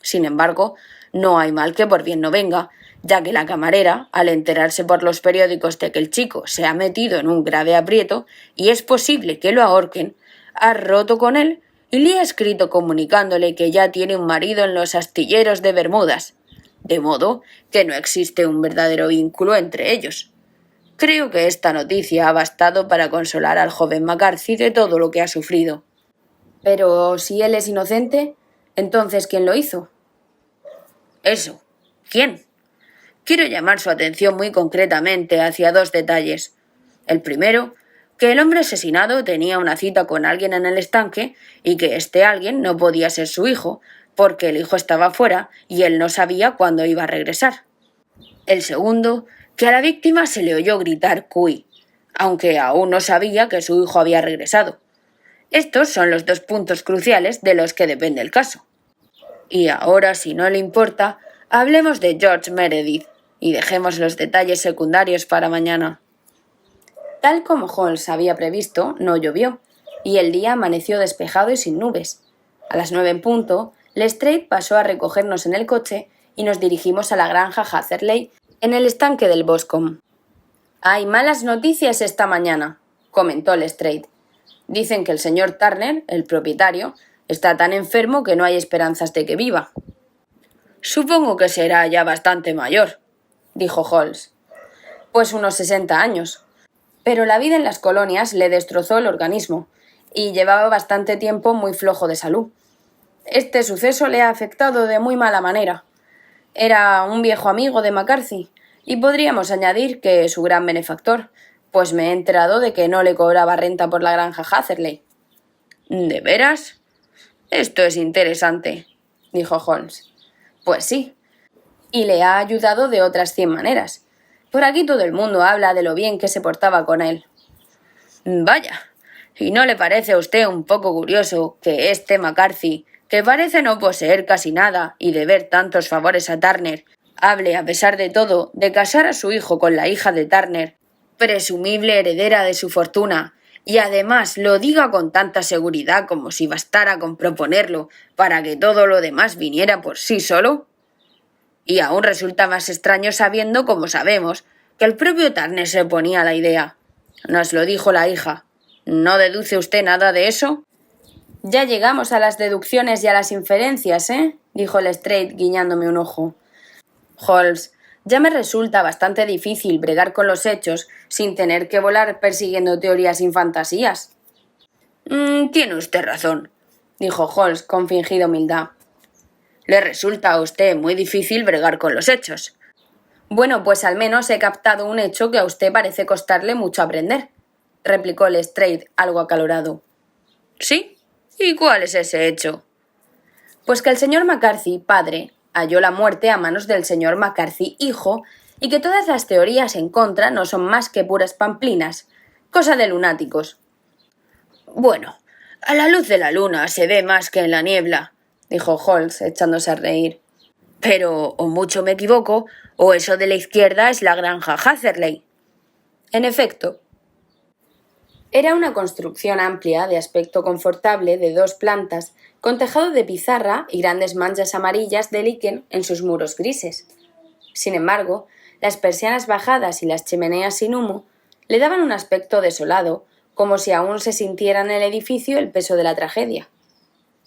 Sin embargo, no hay mal que por bien no venga, ya que la camarera, al enterarse por los periódicos de que el chico se ha metido en un grave aprieto y es posible que lo ahorquen, ha roto con él y le ha escrito comunicándole que ya tiene un marido en los astilleros de Bermudas, de modo que no existe un verdadero vínculo entre ellos. Creo que esta noticia ha bastado para consolar al joven McCarthy de todo lo que ha sufrido. Pero si él es inocente, entonces ¿quién lo hizo? Eso. ¿Quién? Quiero llamar su atención muy concretamente hacia 2 detalles. El primero, que el hombre asesinado tenía una cita con alguien en el estanque y que este alguien no podía ser su hijo, porque el hijo estaba fuera y él no sabía cuándo iba a regresar. El segundo, que a la víctima se le oyó gritar «Cuy», aunque aún no sabía que su hijo había regresado. Estos son los 2 puntos cruciales de los que depende el caso. Y ahora, si no le importa, hablemos de George Meredith y dejemos los detalles secundarios para mañana. Tal como Holmes había previsto, no llovió, y el día amaneció despejado y sin nubes. A las 9 en punto, Lestrade pasó a recogernos en el coche y nos dirigimos a la granja Hatherley, en el estanque del Boscombe. «Hay malas noticias esta mañana», comentó Lestrade. «Dicen que el señor Turner, el propietario, está tan enfermo que no hay esperanzas de que viva». «Supongo que será ya bastante mayor», dijo Holmes. «Pues unos 60 años. Pero la vida en las colonias le destrozó el organismo, y llevaba bastante tiempo muy flojo de salud. Este suceso le ha afectado de muy mala manera. Era un viejo amigo de McCarthy, y podríamos añadir que su gran benefactor, pues me he enterado de que no le cobraba renta por la granja Hatherley». «¿De veras? Esto es interesante», dijo Holmes. «Pues sí. Y le ha ayudado de otras 100 maneras. Por aquí todo el mundo habla de lo bien que se portaba con él». «Vaya. ¿Y no le parece a usted un poco curioso que este McCarthy, que parece no poseer casi nada y deber tantos favores a Turner, hable, a pesar de todo, de casar a su hijo con la hija de Turner, presumible heredera de su fortuna, y además lo diga con tanta seguridad como si bastara con proponerlo para que todo lo demás viniera por sí solo? Y aún resulta más extraño sabiendo, como sabemos, que el propio Turner se oponía a la idea. Nos lo dijo la hija. ¿No deduce usted nada de eso?» «Ya llegamos a las deducciones y a las inferencias, ¿eh?», dijo Lestrade guiñándome un ojo. Holmes, ya me resulta bastante difícil bregar con los hechos sin tener que volar persiguiendo teorías sin fantasías. Tiene usted razón, dijo Holmes con fingida humildad. Le resulta a usted muy difícil bregar con los hechos. Bueno, pues al menos he captado un hecho que a usted parece costarle mucho aprender, replicó Lestrade algo acalorado. ¿Sí? ¿Y cuál es ese hecho? Pues que el señor McCarthy, padre, halló la muerte a manos del señor McCarthy, hijo, y que todas las teorías en contra no son más que puras pamplinas, cosa de lunáticos. Bueno, a la luz de la luna se ve más que en la niebla, dijo Holmes, echándose a reír. Pero o mucho me equivoco, o eso de la izquierda es la granja Hatherley. En efecto. Era una construcción amplia, de aspecto confortable, de 2 plantas, con tejado de pizarra y grandes manchas amarillas de liquen en sus muros grises. Sin embargo, las persianas bajadas y las chimeneas sin humo le daban un aspecto desolado, como si aún se sintiera en el edificio el peso de la tragedia.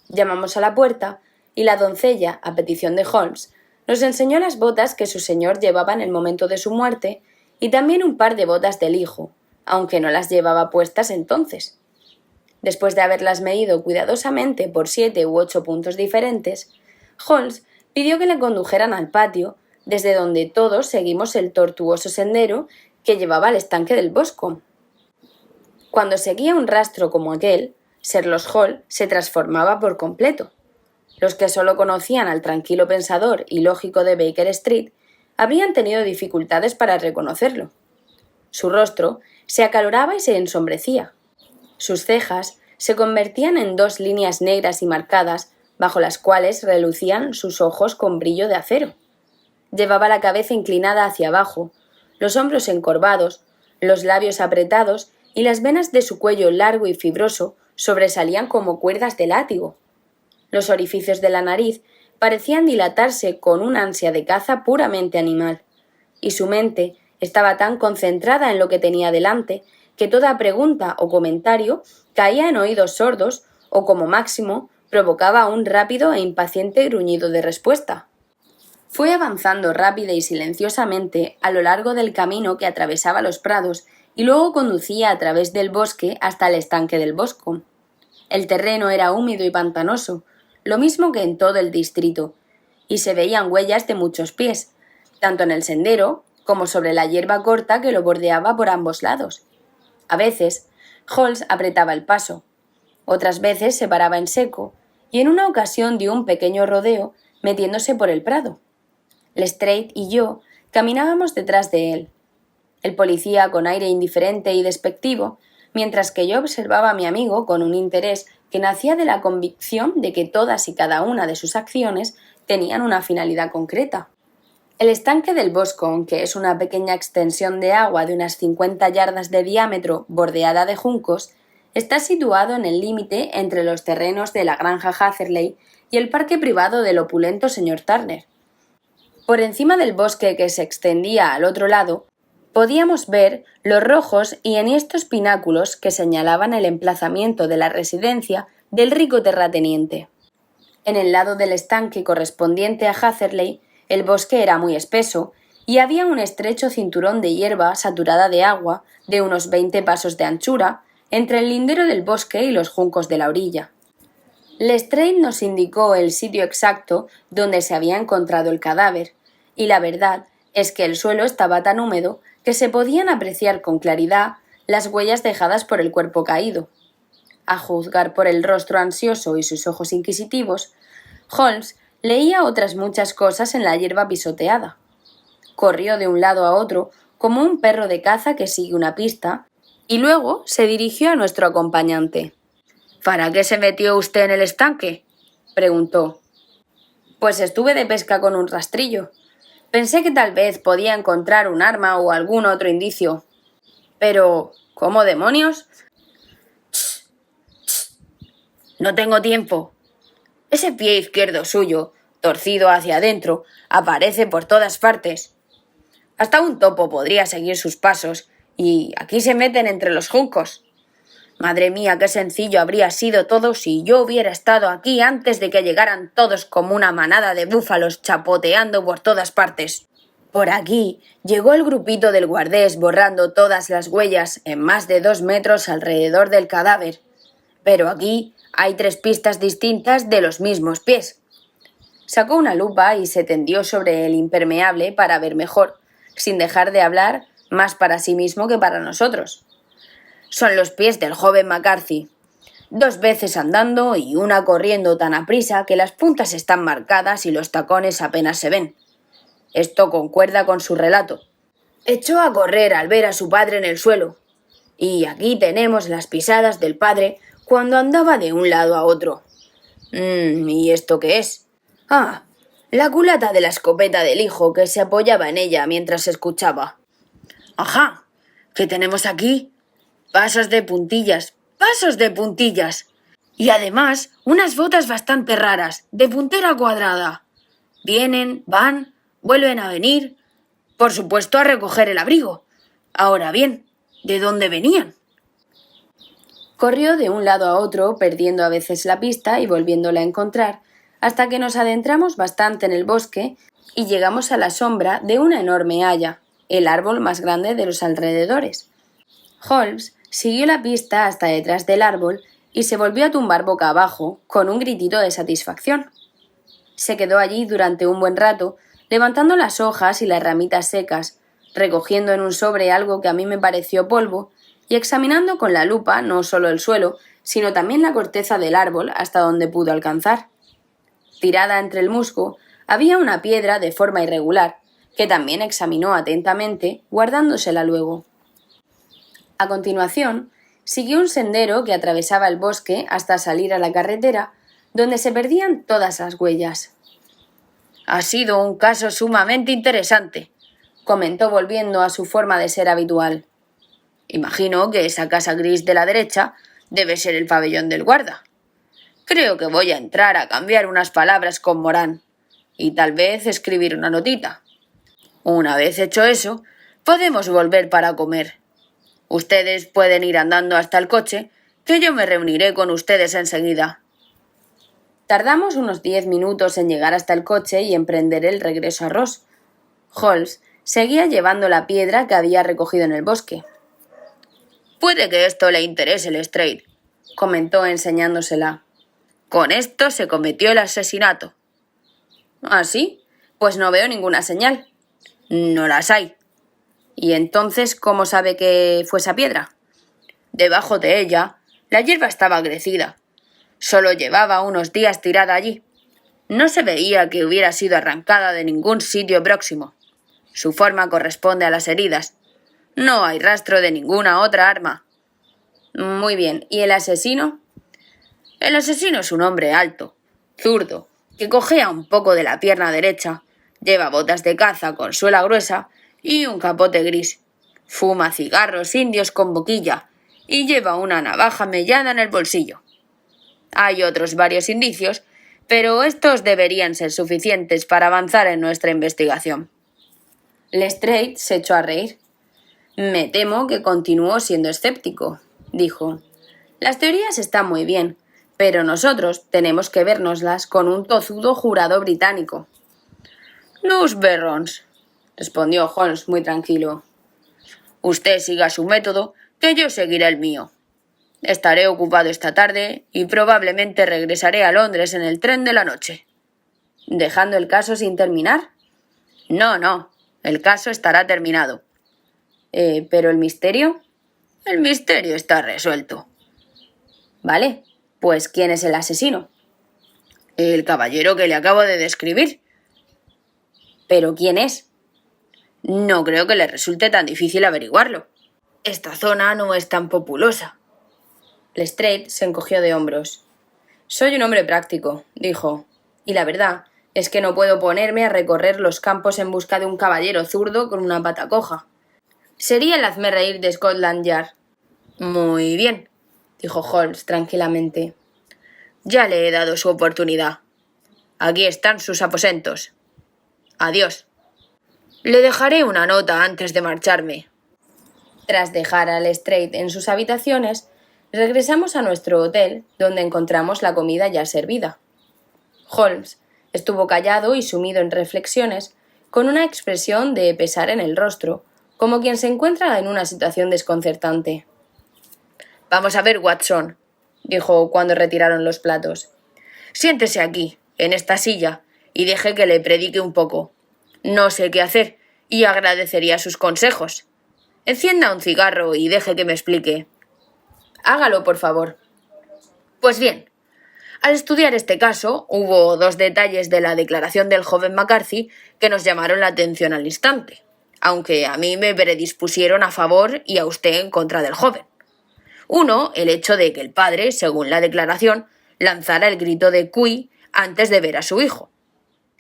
Llamamos a la puerta y la doncella, a petición de Holmes, nos enseñó las botas que su señor llevaba en el momento de su muerte y también un par de botas del hijo, aunque no las llevaba puestas entonces. Después de haberlas medido cuidadosamente por 7 u 8 puntos diferentes, Holmes pidió que le condujeran al patio, desde donde todos seguimos el tortuoso sendero que llevaba al estanque del Boscombe. Cuando seguía un rastro como aquel, Sherlock Holmes se transformaba por completo. Los que solo conocían al tranquilo pensador y lógico de Baker Street habrían tenido dificultades para reconocerlo. Su rostro se acaloraba y se ensombrecía. Sus cejas se convertían en 2 líneas negras y marcadas, bajo las cuales relucían sus ojos con brillo de acero. Llevaba la cabeza inclinada hacia abajo, los hombros encorvados, los labios apretados y las venas de su cuello largo y fibroso sobresalían como cuerdas de látigo. Los orificios de la nariz parecían dilatarse con un ansia de caza puramente animal, y su mente estaba tan concentrada en lo que tenía delante que toda pregunta o comentario caía en oídos sordos o, como máximo, provocaba un rápido e impaciente gruñido de respuesta. Fue avanzando rápida y silenciosamente a lo largo del camino que atravesaba los prados y luego conducía a través del bosque hasta el estanque del Boscombe. El terreno era húmedo y pantanoso, lo mismo que en todo el distrito, y se veían huellas de muchos pies, tanto en el sendero como sobre la hierba corta que lo bordeaba por ambos lados. A veces, Holmes apretaba el paso, otras veces se paraba en seco, y en una ocasión dio un pequeño rodeo metiéndose por el prado. Lestrade y yo caminábamos detrás de él. El policía con aire indiferente y despectivo, mientras que yo observaba a mi amigo con un interés que nacía de la convicción de que todas y cada una de sus acciones tenían una finalidad concreta. El estanque del Boscombe, que es una pequeña extensión de agua de unas 50 yardas de diámetro bordeada de juncos, está situado en el límite entre los terrenos de la granja Hatherley y el parque privado del opulento señor Turner. Por encima del bosque que se extendía al otro lado, podíamos ver los rojos y enhiestos pináculos que señalaban el emplazamiento de la residencia del rico terrateniente. En el lado del estanque correspondiente a Hatherley, el bosque era muy espeso y había un estrecho cinturón de hierba saturada de agua de unos 20 pasos de anchura entre el lindero del bosque y los juncos de la orilla. Lestrade nos indicó el sitio exacto donde se había encontrado el cadáver, y la verdad es que el suelo estaba tan húmedo que se podían apreciar con claridad las huellas dejadas por el cuerpo caído. A juzgar por el rostro ansioso y sus ojos inquisitivos, Holmes leía otras muchas cosas en la hierba pisoteada. Corrió de un lado a otro como un perro de caza que sigue una pista y luego se dirigió a nuestro acompañante. ¿Para qué se metió usted en el estanque?, preguntó. Pues estuve de pesca con un rastrillo. Pensé que tal vez podía encontrar un arma o algún otro indicio. Pero, ¿cómo demonios? No tengo tiempo. Ese pie izquierdo suyo, torcido hacia adentro, aparece por todas partes. Hasta un topo podría seguir sus pasos, y aquí se meten entre los juncos. Madre mía, qué sencillo habría sido todo si yo hubiera estado aquí antes de que llegaran todos como una manada de búfalos chapoteando por todas partes. Por aquí llegó el grupito del guardés borrando todas las huellas en más de 2 metros alrededor del cadáver. Pero aquí hay 3 pistas distintas de los mismos pies. Sacó una lupa y se tendió sobre el impermeable para ver mejor, sin dejar de hablar más para sí mismo que para nosotros. Son los pies del joven McCarthy. 2 veces andando y una corriendo tan aprisa que las puntas están marcadas y los tacones apenas se ven. Esto concuerda con su relato. Echó a correr al ver a su padre en el suelo. Y aquí tenemos las pisadas del padre cuando andaba de un lado a otro. ¿Y esto qué es? Ah, la culata de la escopeta del hijo que se apoyaba en ella mientras escuchaba. ¡Ajá! ¿Qué tenemos aquí? Pasos de puntillas, pasos de puntillas. Y además unas botas bastante raras, de puntera cuadrada. Vienen, van, vuelven a venir. Por supuesto a recoger el abrigo. Ahora bien, ¿de dónde venían? Corrió de un lado a otro, perdiendo a veces la pista y volviéndola a encontrar, hasta que nos adentramos bastante en el bosque y llegamos a la sombra de una enorme haya, el árbol más grande de los alrededores. Holmes siguió la pista hasta detrás del árbol y se volvió a tumbar boca abajo, con un gritito de satisfacción. Se quedó allí durante un buen rato, levantando las hojas y las ramitas secas, recogiendo en un sobre algo que a mí me pareció polvo, y examinando con la lupa no solo el suelo, sino también la corteza del árbol hasta donde pudo alcanzar. Tirada entre el musgo, había una piedra de forma irregular, que también examinó atentamente, guardándosela luego. A continuación, siguió un sendero que atravesaba el bosque hasta salir a la carretera, donde se perdían todas las huellas. Ha sido un caso sumamente interesante, comentó volviendo a su forma de ser habitual. Imagino que esa casa gris de la derecha debe ser el pabellón del guarda. Creo que voy a entrar a cambiar unas palabras con Morán y tal vez escribir una notita. Una vez hecho eso, podemos volver para comer. Ustedes pueden ir andando hasta el coche, que yo me reuniré con ustedes enseguida. Tardamos unos 10 minutos en llegar hasta el coche y emprender el regreso a Ross. Holmes seguía llevando la piedra que había recogido en el bosque. Puede que esto le interese, Lestrade, comentó enseñándosela. Con esto se cometió el asesinato. ¿Ah, sí? Pues no veo ninguna señal. No las hay. ¿Y entonces cómo sabe que fue esa piedra? Debajo de ella, la hierba estaba crecida. Solo llevaba unos días tirada allí. No se veía que hubiera sido arrancada de ningún sitio próximo. Su forma corresponde a las heridas. No hay rastro de ninguna otra arma. Muy bien. ¿Y el asesino? El asesino es un hombre alto, zurdo, que cojea un poco de la pierna derecha, lleva botas de caza con suela gruesa y un capote gris. Fuma cigarros indios con boquilla y lleva una navaja mellada en el bolsillo. Hay otros varios indicios, pero estos deberían ser suficientes para avanzar en nuestra investigación. Lestrade se echó a reír. Me temo que continuó siendo escéptico, dijo. Las teorías están muy bien, pero nosotros tenemos que vérnoslas con un tozudo jurado británico. Nous verrons, respondió Holmes muy tranquilo. Usted siga su método, que yo seguiré el mío. Estaré ocupado esta tarde y probablemente regresaré a Londres en el tren de la noche. ¿Dejando el caso sin terminar? No, el caso estará terminado. ¿Pero el misterio? El misterio está resuelto. Vale, pues ¿quién es el asesino? El caballero que le acabo de describir. ¿Pero quién es? No creo que le resulte tan difícil averiguarlo. Esta zona no es tan populosa. Lestrade se encogió de hombros. Soy un hombre práctico, dijo, y la verdad es que no puedo ponerme a recorrer los campos en busca de un caballero zurdo con una pata coja. Sería el hazmerreír de Scotland Yard. Muy bien, dijo Holmes tranquilamente. Ya le he dado su oportunidad. Aquí están sus aposentos. Adiós. Le dejaré una nota antes de marcharme. Tras dejar a Lestrade en sus habitaciones, Regresamos a nuestro hotel, donde encontramos la comida ya servida. Holmes estuvo callado y sumido en reflexiones, con una expresión de pesar en el rostro, como quien se encuentra en una situación desconcertante. Vamos a ver, Watson, dijo cuando retiraron los platos. Siéntese aquí, en esta silla, y deje que le predique un poco. No sé qué hacer, y agradecería sus consejos. Encienda un cigarro y deje que me explique. Hágalo, por favor. Pues bien, al estudiar este caso, hubo 2 detalles de la declaración del joven McCarthy que nos llamaron la atención al instante, aunque a mí me predispusieron a favor y a usted en contra del joven. Uno, el hecho de que el padre, según la declaración, lanzara el grito de «Cui» antes de ver a su hijo.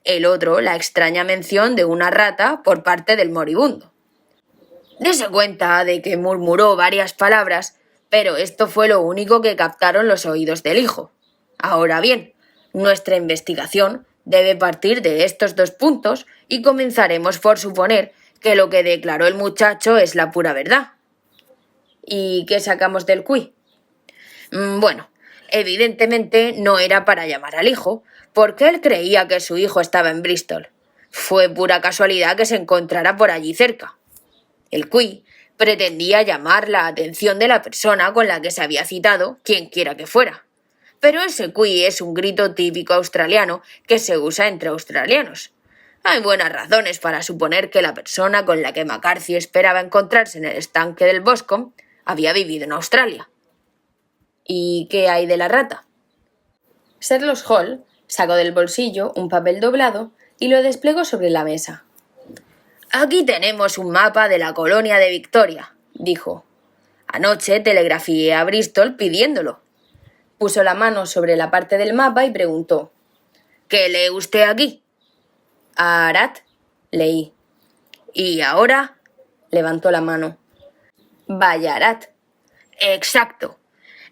El otro, la extraña mención de una rata por parte del moribundo. Dese cuenta de que murmuró varias palabras, pero esto fue lo único que captaron los oídos del hijo. Ahora bien, nuestra investigación debe partir de estos 2 puntos y comenzaremos por suponer que lo que declaró el muchacho es la pura verdad. ¿Y qué sacamos del cui? Bueno, evidentemente no era para llamar al hijo, porque él creía que su hijo estaba en Bristol. Fue pura casualidad que se encontrara por allí cerca. El cui pretendía llamar la atención de la persona con la que se había citado, quien quiera que fuera. Pero ese cui es un grito típico australiano que se usa entre australianos. Hay buenas razones para suponer que la persona con la que McCarthy esperaba encontrarse en el estanque del Boscombe había vivido en Australia. ¿Y qué hay de la rata? Sherlock Holmes sacó del bolsillo un papel doblado y lo desplegó sobre la mesa. Aquí tenemos un mapa de la colonia de Victoria, dijo. Anoche telegrafié a Bristol pidiéndolo. Puso la mano sobre la parte del mapa y preguntó. ¿Qué lee usted aquí? Arat, leí. ¿Y ahora? Levantó la mano. Ballarat. Exacto.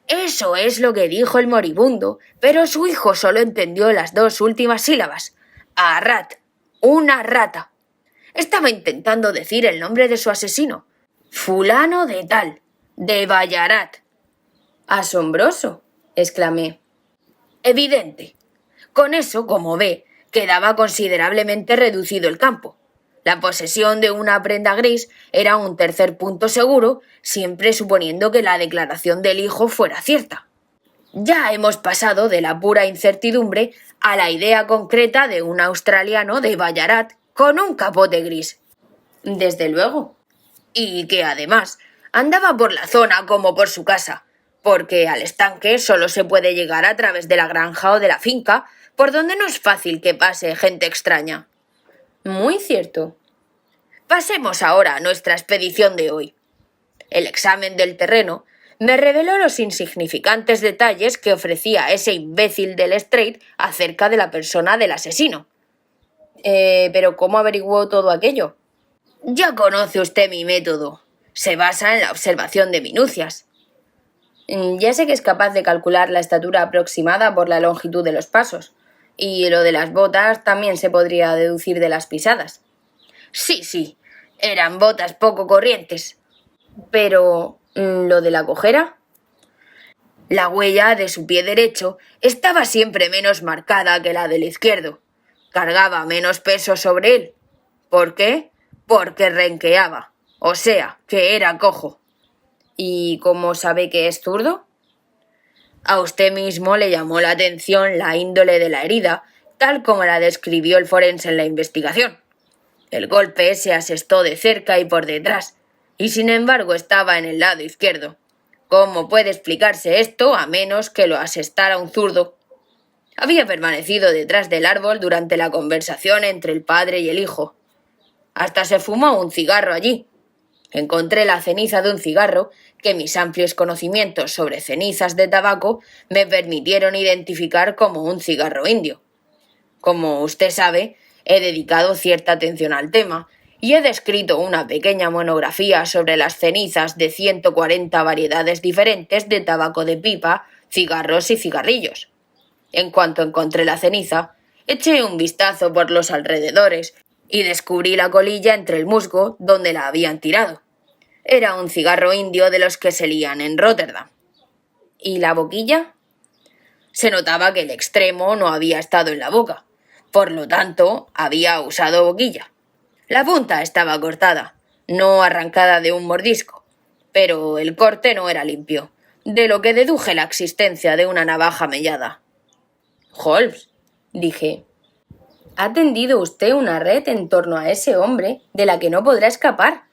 Eso es lo que dijo el moribundo, pero su hijo solo entendió las 2 últimas sílabas. Arat, una rata. Estaba intentando decir el nombre de su asesino. Fulano de tal, de Ballarat. Asombroso, exclamé. Evidente. Con eso, como ve, quedaba considerablemente reducido el campo. La posesión de una prenda gris era un tercer punto seguro, siempre suponiendo que la declaración del hijo fuera cierta. Ya hemos pasado de la pura incertidumbre a la idea concreta de un australiano de Ballarat con un capote gris. Desde luego. Y que además andaba por la zona como por su casa, porque al estanque solo se puede llegar a través de la granja o de la finca, por donde no es fácil que pase gente extraña. Muy cierto. Pasemos ahora a nuestra expedición de hoy. El examen del terreno me reveló los insignificantes detalles que ofrecía ese imbécil del Strait acerca de la persona del asesino. ¿Pero cómo averiguó todo aquello? Ya conoce usted mi método. Se basa en la observación de minucias. Ya sé que es capaz de calcular la estatura aproximada por la longitud de los pasos. Y lo de las botas también se podría deducir de las pisadas. Sí, eran botas poco corrientes. Pero, ¿lo de la cojera? La huella de su pie derecho estaba siempre menos marcada que la del izquierdo. Cargaba menos peso sobre él. ¿Por qué? Porque renqueaba. O sea, que era cojo. ¿Y cómo sabe que es zurdo? A usted mismo le llamó la atención la índole de la herida, tal como la describió el forense en la investigación. El golpe se asestó de cerca y por detrás, y sin embargo estaba en el lado izquierdo. ¿Cómo puede explicarse esto a menos que lo asestara un zurdo? Había permanecido detrás del árbol durante la conversación entre el padre y el hijo. Hasta se fumó un cigarro allí. Encontré la ceniza de un cigarro que mis amplios conocimientos sobre cenizas de tabaco me permitieron identificar como un cigarro indio. Como usted sabe, he dedicado cierta atención al tema y he descrito una pequeña monografía sobre las cenizas de 140 variedades diferentes de tabaco de pipa, cigarros y cigarrillos. En cuanto encontré la ceniza, eché un vistazo por los alrededores y descubrí la colilla entre el musgo donde la habían tirado. Era un cigarro indio de los que se lían en Rotterdam. ¿Y la boquilla? Se notaba que el extremo no había estado en la boca. Por lo tanto, había usado boquilla. La punta estaba cortada, no arrancada de un mordisco, pero el corte no era limpio, de lo que deduje la existencia de una navaja mellada. Holmes, dije, ha tendido usted una red en torno a ese hombre de la que no podrá escapar,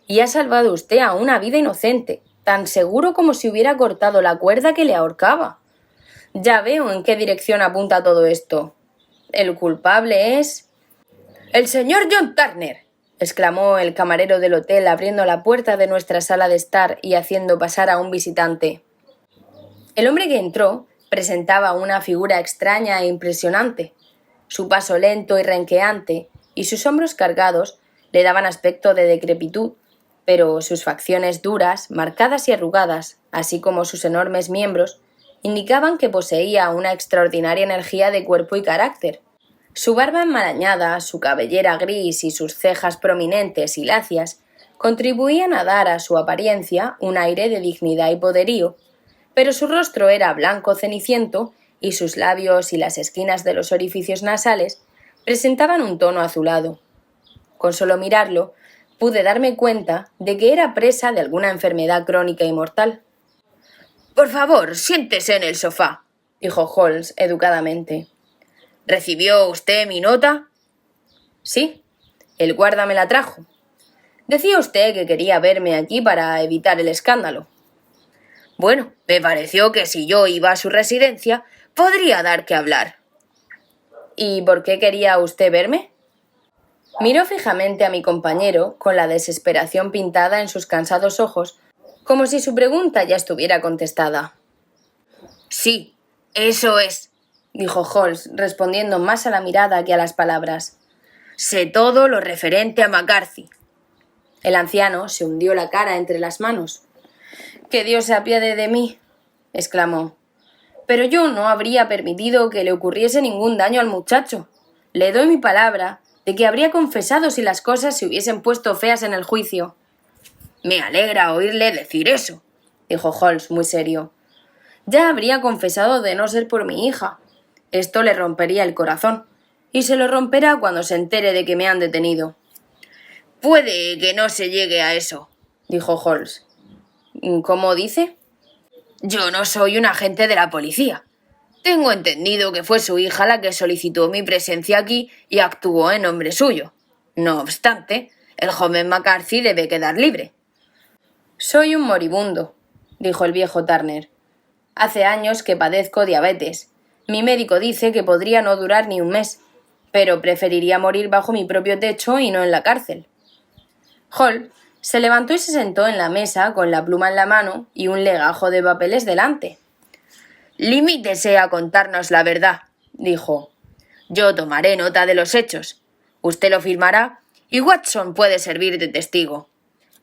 y ha salvado usted a una vida inocente, tan seguro como si hubiera cortado la cuerda que le ahorcaba. Ya veo en qué dirección apunta todo esto. El culpable es... ¡El señor John Turner!, exclamó el camarero del hotel abriendo la puerta de nuestra sala de estar y haciendo pasar a un visitante. El hombre que entró presentaba una figura extraña e impresionante. Su paso lento y renqueante y sus hombros cargados le daban aspecto de decrepitud, pero sus facciones duras, marcadas y arrugadas, así como sus enormes miembros, indicaban que poseía una extraordinaria energía de cuerpo y carácter. Su barba enmarañada, su cabellera gris y sus cejas prominentes y lacias contribuían a dar a su apariencia un aire de dignidad y poderío, pero su rostro era blanco ceniciento y sus labios y las esquinas de los orificios nasales presentaban un tono azulado. Con solo mirarlo, pude darme cuenta de que era presa de alguna enfermedad crónica y mortal. «Por favor, siéntese en el sofá», dijo Holmes educadamente. «¿Recibió usted mi nota?» «Sí, el guarda me la trajo. Decía usted que quería verme aquí para evitar el escándalo». «Bueno, me pareció que si yo iba a su residencia, podría dar que hablar». «¿Y por qué quería usted verme?» Miró fijamente a mi compañero, con la desesperación pintada en sus cansados ojos, como si su pregunta ya estuviera contestada. «Sí, eso es», dijo Holmes, respondiendo más a la mirada que a las palabras. «Sé todo lo referente a McCarthy». El anciano se hundió la cara entre las manos. «¡Que Dios se apiade de mí!», exclamó. «Pero yo no habría permitido que le ocurriese ningún daño al muchacho. Le doy mi palabra de que habría confesado si las cosas se hubiesen puesto feas en el juicio». «Me alegra oírle decir eso», dijo Holmes muy serio. «Ya habría confesado de no ser por mi hija. Esto le rompería el corazón, y se lo romperá cuando se entere de que me han detenido». «Puede que no se llegue a eso», dijo Holmes. «¿Cómo dice?» «Yo no soy un agente de la policía. Tengo entendido que fue su hija la que solicitó mi presencia aquí y actuó en nombre suyo. No obstante, el joven McCarthy debe quedar libre». «Soy un moribundo», dijo el viejo Turner. «Hace años que padezco diabetes. Mi médico dice que podría no durar ni un mes, pero preferiría morir bajo mi propio techo y no en la cárcel». Holmes se levantó y se sentó en la mesa con la pluma en la mano y un legajo de papeles delante. «Limítese a contarnos la verdad», dijo. «Yo tomaré nota de los hechos. Usted lo firmará y Watson puede servir de testigo.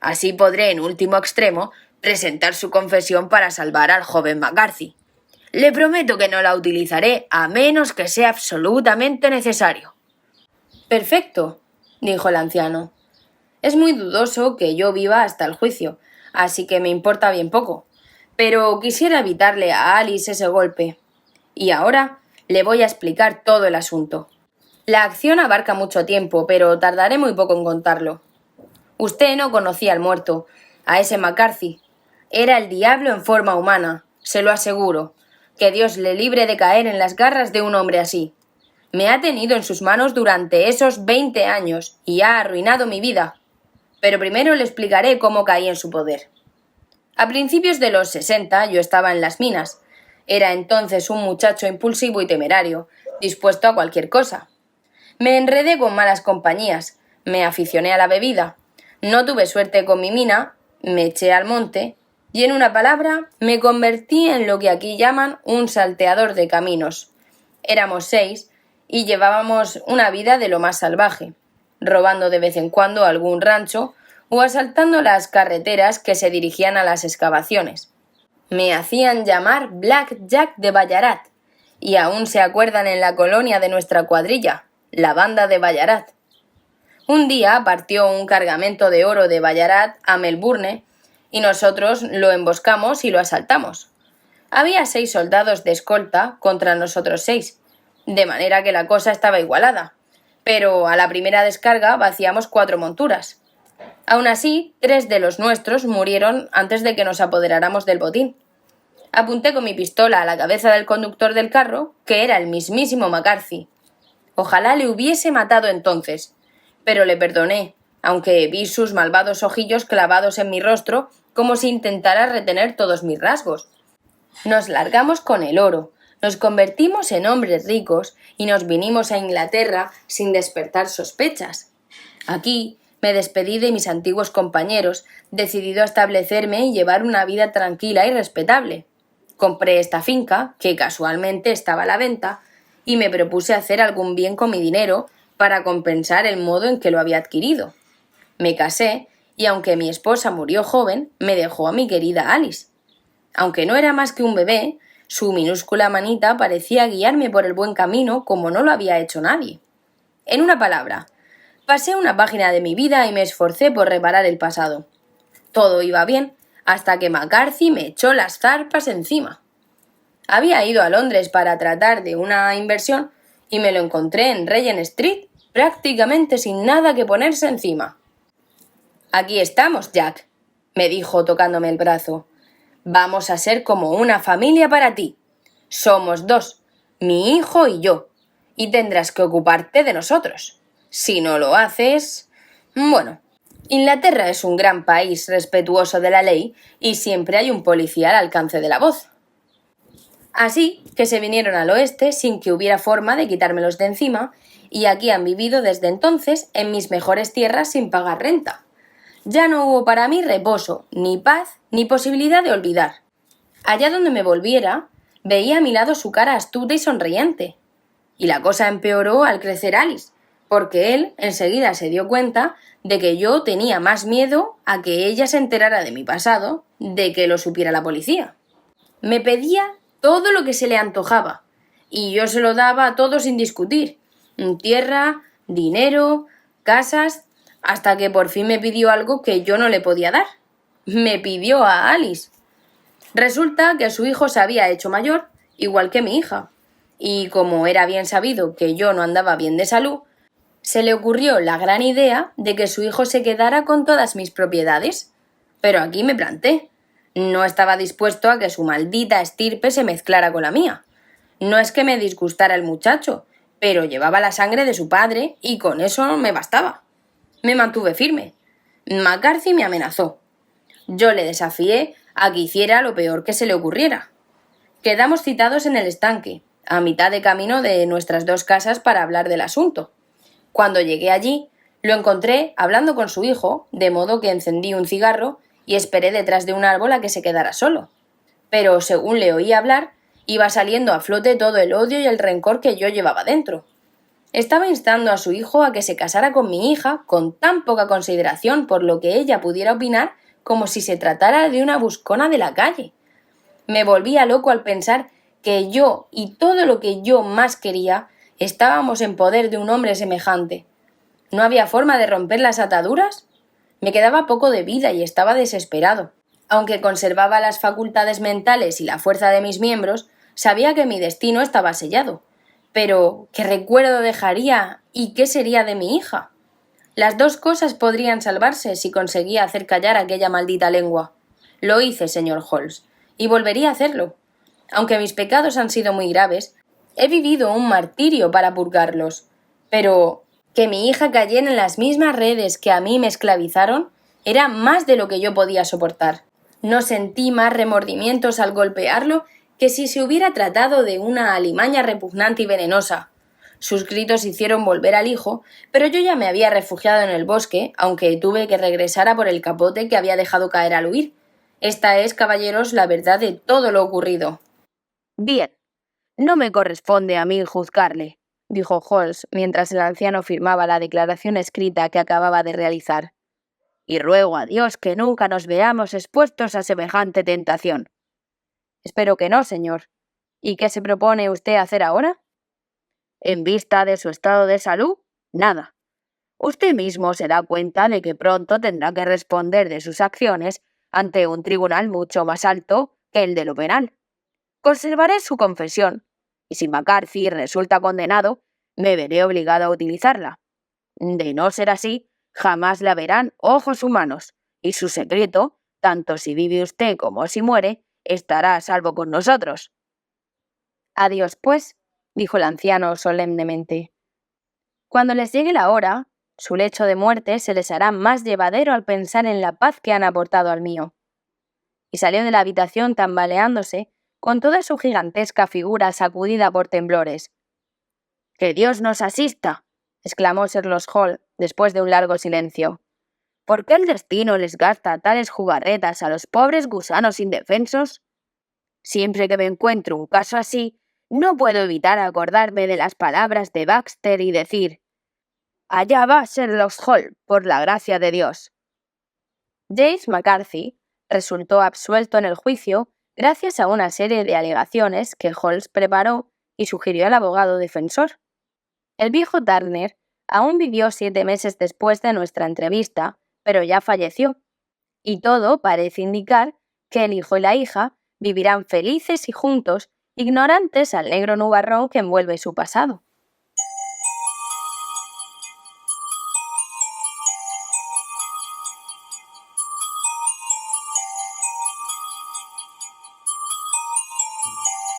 Así podré, en último extremo, presentar su confesión para salvar al joven McCarthy. Le prometo que no la utilizaré a menos que sea absolutamente necesario». «Perfecto», dijo el anciano. «Es muy dudoso que yo viva hasta el juicio, así que me importa bien poco. Pero quisiera evitarle a Alice ese golpe. Y ahora le voy a explicar todo el asunto. La acción abarca mucho tiempo, pero tardaré muy poco en contarlo. Usted no conocía al muerto, a ese McCarthy. Era el diablo en forma humana, se lo aseguro. Que Dios le libre de caer en las garras de un hombre así. Me ha tenido en sus manos durante esos 20 años y ha arruinado mi vida. Pero primero le explicaré cómo caí en su poder. A principios de los 60 yo estaba en las minas. Era entonces un muchacho impulsivo y temerario, dispuesto a cualquier cosa. Me enredé con malas compañías, me aficioné a la bebida, no tuve suerte con mi mina, me eché al monte y, en una palabra, me convertí en lo que aquí llaman un salteador de caminos. Éramos 6 y llevábamos una vida de lo más salvaje, robando de vez en cuando algún rancho o asaltando las carreteras que se dirigían a las excavaciones. Me hacían llamar Black Jack de Ballarat, y aún se acuerdan en la colonia de nuestra cuadrilla, la banda de Ballarat. Un día partió un cargamento de oro de Ballarat a Melbourne y nosotros lo emboscamos y lo asaltamos. Había 6 soldados de escolta contra nosotros 6, de manera que la cosa estaba igualada. Pero a la primera descarga vaciamos 4 monturas. Aún así, 3 de los nuestros murieron antes de que nos apoderáramos del botín. Apunté con mi pistola a la cabeza del conductor del carro, que era el mismísimo McCarthy. Ojalá le hubiese matado entonces, pero le perdoné, aunque vi sus malvados ojillos clavados en mi rostro como si intentara retener todos mis rasgos. Nos largamos con el oro, nos convertimos en hombres ricos y nos vinimos a Inglaterra sin despertar sospechas. Aquí me despedí de mis antiguos compañeros, decidido a establecerme y llevar una vida tranquila y respetable. Compré esta finca, que casualmente estaba a la venta, y me propuse hacer algún bien con mi dinero para compensar el modo en que lo había adquirido. Me casé y aunque mi esposa murió joven, me dejó a mi querida Alice. Aunque no era más que un bebé, su minúscula manita parecía guiarme por el buen camino como no lo había hecho nadie. En una palabra, pasé una página de mi vida y me esforcé por reparar el pasado. Todo iba bien hasta que McCarthy me echó las zarpas encima. Había ido a Londres para tratar de una inversión y me lo encontré en Regent Street prácticamente sin nada que ponerse encima. «Aquí estamos, Jack», me dijo tocándome el brazo. «Vamos a ser como una familia para ti. Somos 2, mi hijo y yo, y tendrás que ocuparte de nosotros. Si no lo haces... Bueno, Inglaterra es un gran país respetuoso de la ley y siempre hay un policía al alcance de la voz». Así que se vinieron al oeste sin que hubiera forma de quitármelos de encima, y aquí han vivido desde entonces en mis mejores tierras sin pagar renta. Ya no hubo para mí reposo, ni paz, ni posibilidad de olvidar. Allá donde me volviera, veía a mi lado su cara astuta y sonriente. Y la cosa empeoró al crecer Alice, porque él enseguida se dio cuenta de que yo tenía más miedo a que ella se enterara de mi pasado de que lo supiera la policía. Me pedía todo lo que se le antojaba, y yo se lo daba a todo sin discutir. Tierra, dinero, casas, hasta que por fin me pidió algo que yo no le podía dar. Me pidió a Alice. Resulta que su hijo se había hecho mayor, igual que mi hija, y como era bien sabido que yo no andaba bien de salud, se le ocurrió la gran idea de que su hijo se quedara con todas mis propiedades. Pero aquí me planté. No estaba dispuesto a que su maldita estirpe se mezclara con la mía. No es que me disgustara el muchacho, pero llevaba la sangre de su padre y con eso me bastaba. Me mantuve firme. McCarthy me amenazó. Yo le desafié a que hiciera lo peor que se le ocurriera. Quedamos citados en el estanque, a mitad de camino de nuestras 2 casas para hablar del asunto. Cuando llegué allí, lo encontré hablando con su hijo, de modo que encendí un cigarro y esperé detrás de un árbol a que se quedara solo. Pero según le oí hablar, iba saliendo a flote todo el odio y el rencor que yo llevaba dentro. Estaba instando a su hijo a que se casara con mi hija con tan poca consideración por lo que ella pudiera opinar como si se tratara de una buscona de la calle. Me volvía loco al pensar que yo y todo lo que yo más quería estábamos en poder de un hombre semejante. ¿No había forma de romper las ataduras? Me quedaba poco de vida y estaba desesperado. Aunque conservaba las facultades mentales y la fuerza de mis miembros, sabía que mi destino estaba sellado. Pero, ¿qué recuerdo dejaría y qué sería de mi hija? Las 2 cosas podrían salvarse si conseguía hacer callar aquella maldita lengua. Lo hice, señor Holmes, y volvería a hacerlo. Aunque mis pecados han sido muy graves, he vivido un martirio para purgarlos. Pero que mi hija cayera en las mismas redes que a mí me esclavizaron era más de lo que yo podía soportar. No sentí más remordimientos al golpearlo que si se hubiera tratado de una alimaña repugnante y venenosa. Sus gritos hicieron volver al hijo, pero yo ya me había refugiado en el bosque, aunque tuve que regresar a por el capote que había dejado caer al huir. Esta es, caballeros, la verdad de todo lo ocurrido. Bien, no me corresponde a mí juzgarle, dijo Holmes mientras el anciano firmaba la declaración escrita que acababa de realizar. Y ruego a Dios que nunca nos veamos expuestos a semejante tentación. Espero que no, señor. ¿Y qué se propone usted hacer ahora? En vista de su estado de salud, nada. Usted mismo se da cuenta de que pronto tendrá que responder de sus acciones ante un tribunal mucho más alto que el de lo penal. conservaré su confesión, y si McCarthy resulta condenado, me veré obligado a utilizarla. De no ser así, jamás la verán ojos humanos, y su secreto, tanto si vive usted como si muere, estará a salvo con nosotros. Adiós, pues, dijo el anciano solemnemente. Cuando les llegue la hora, su lecho de muerte se les hará más llevadero al pensar en la paz que han aportado al mío. Y salió de la habitación tambaleándose, con toda su gigantesca figura sacudida por temblores. —¡Que Dios nos asista! —exclamó Sherlock Holmes después de un largo silencio. ¿Por qué el destino les gasta tales jugarretas a los pobres gusanos indefensos? Siempre que me encuentro un caso así, no puedo evitar acordarme de las palabras de Baxter y decir: «Allá va Sherlock Holmes, por la gracia de Dios». James McCarthy resultó absuelto en el juicio gracias a una serie de alegaciones que Holmes preparó y sugirió al abogado defensor. El viejo Turner aún vivió 7 meses después de nuestra entrevista, pero ya falleció, y todo parece indicar que el hijo y la hija vivirán felices y juntos, ignorantes al negro nubarrón que envuelve su pasado.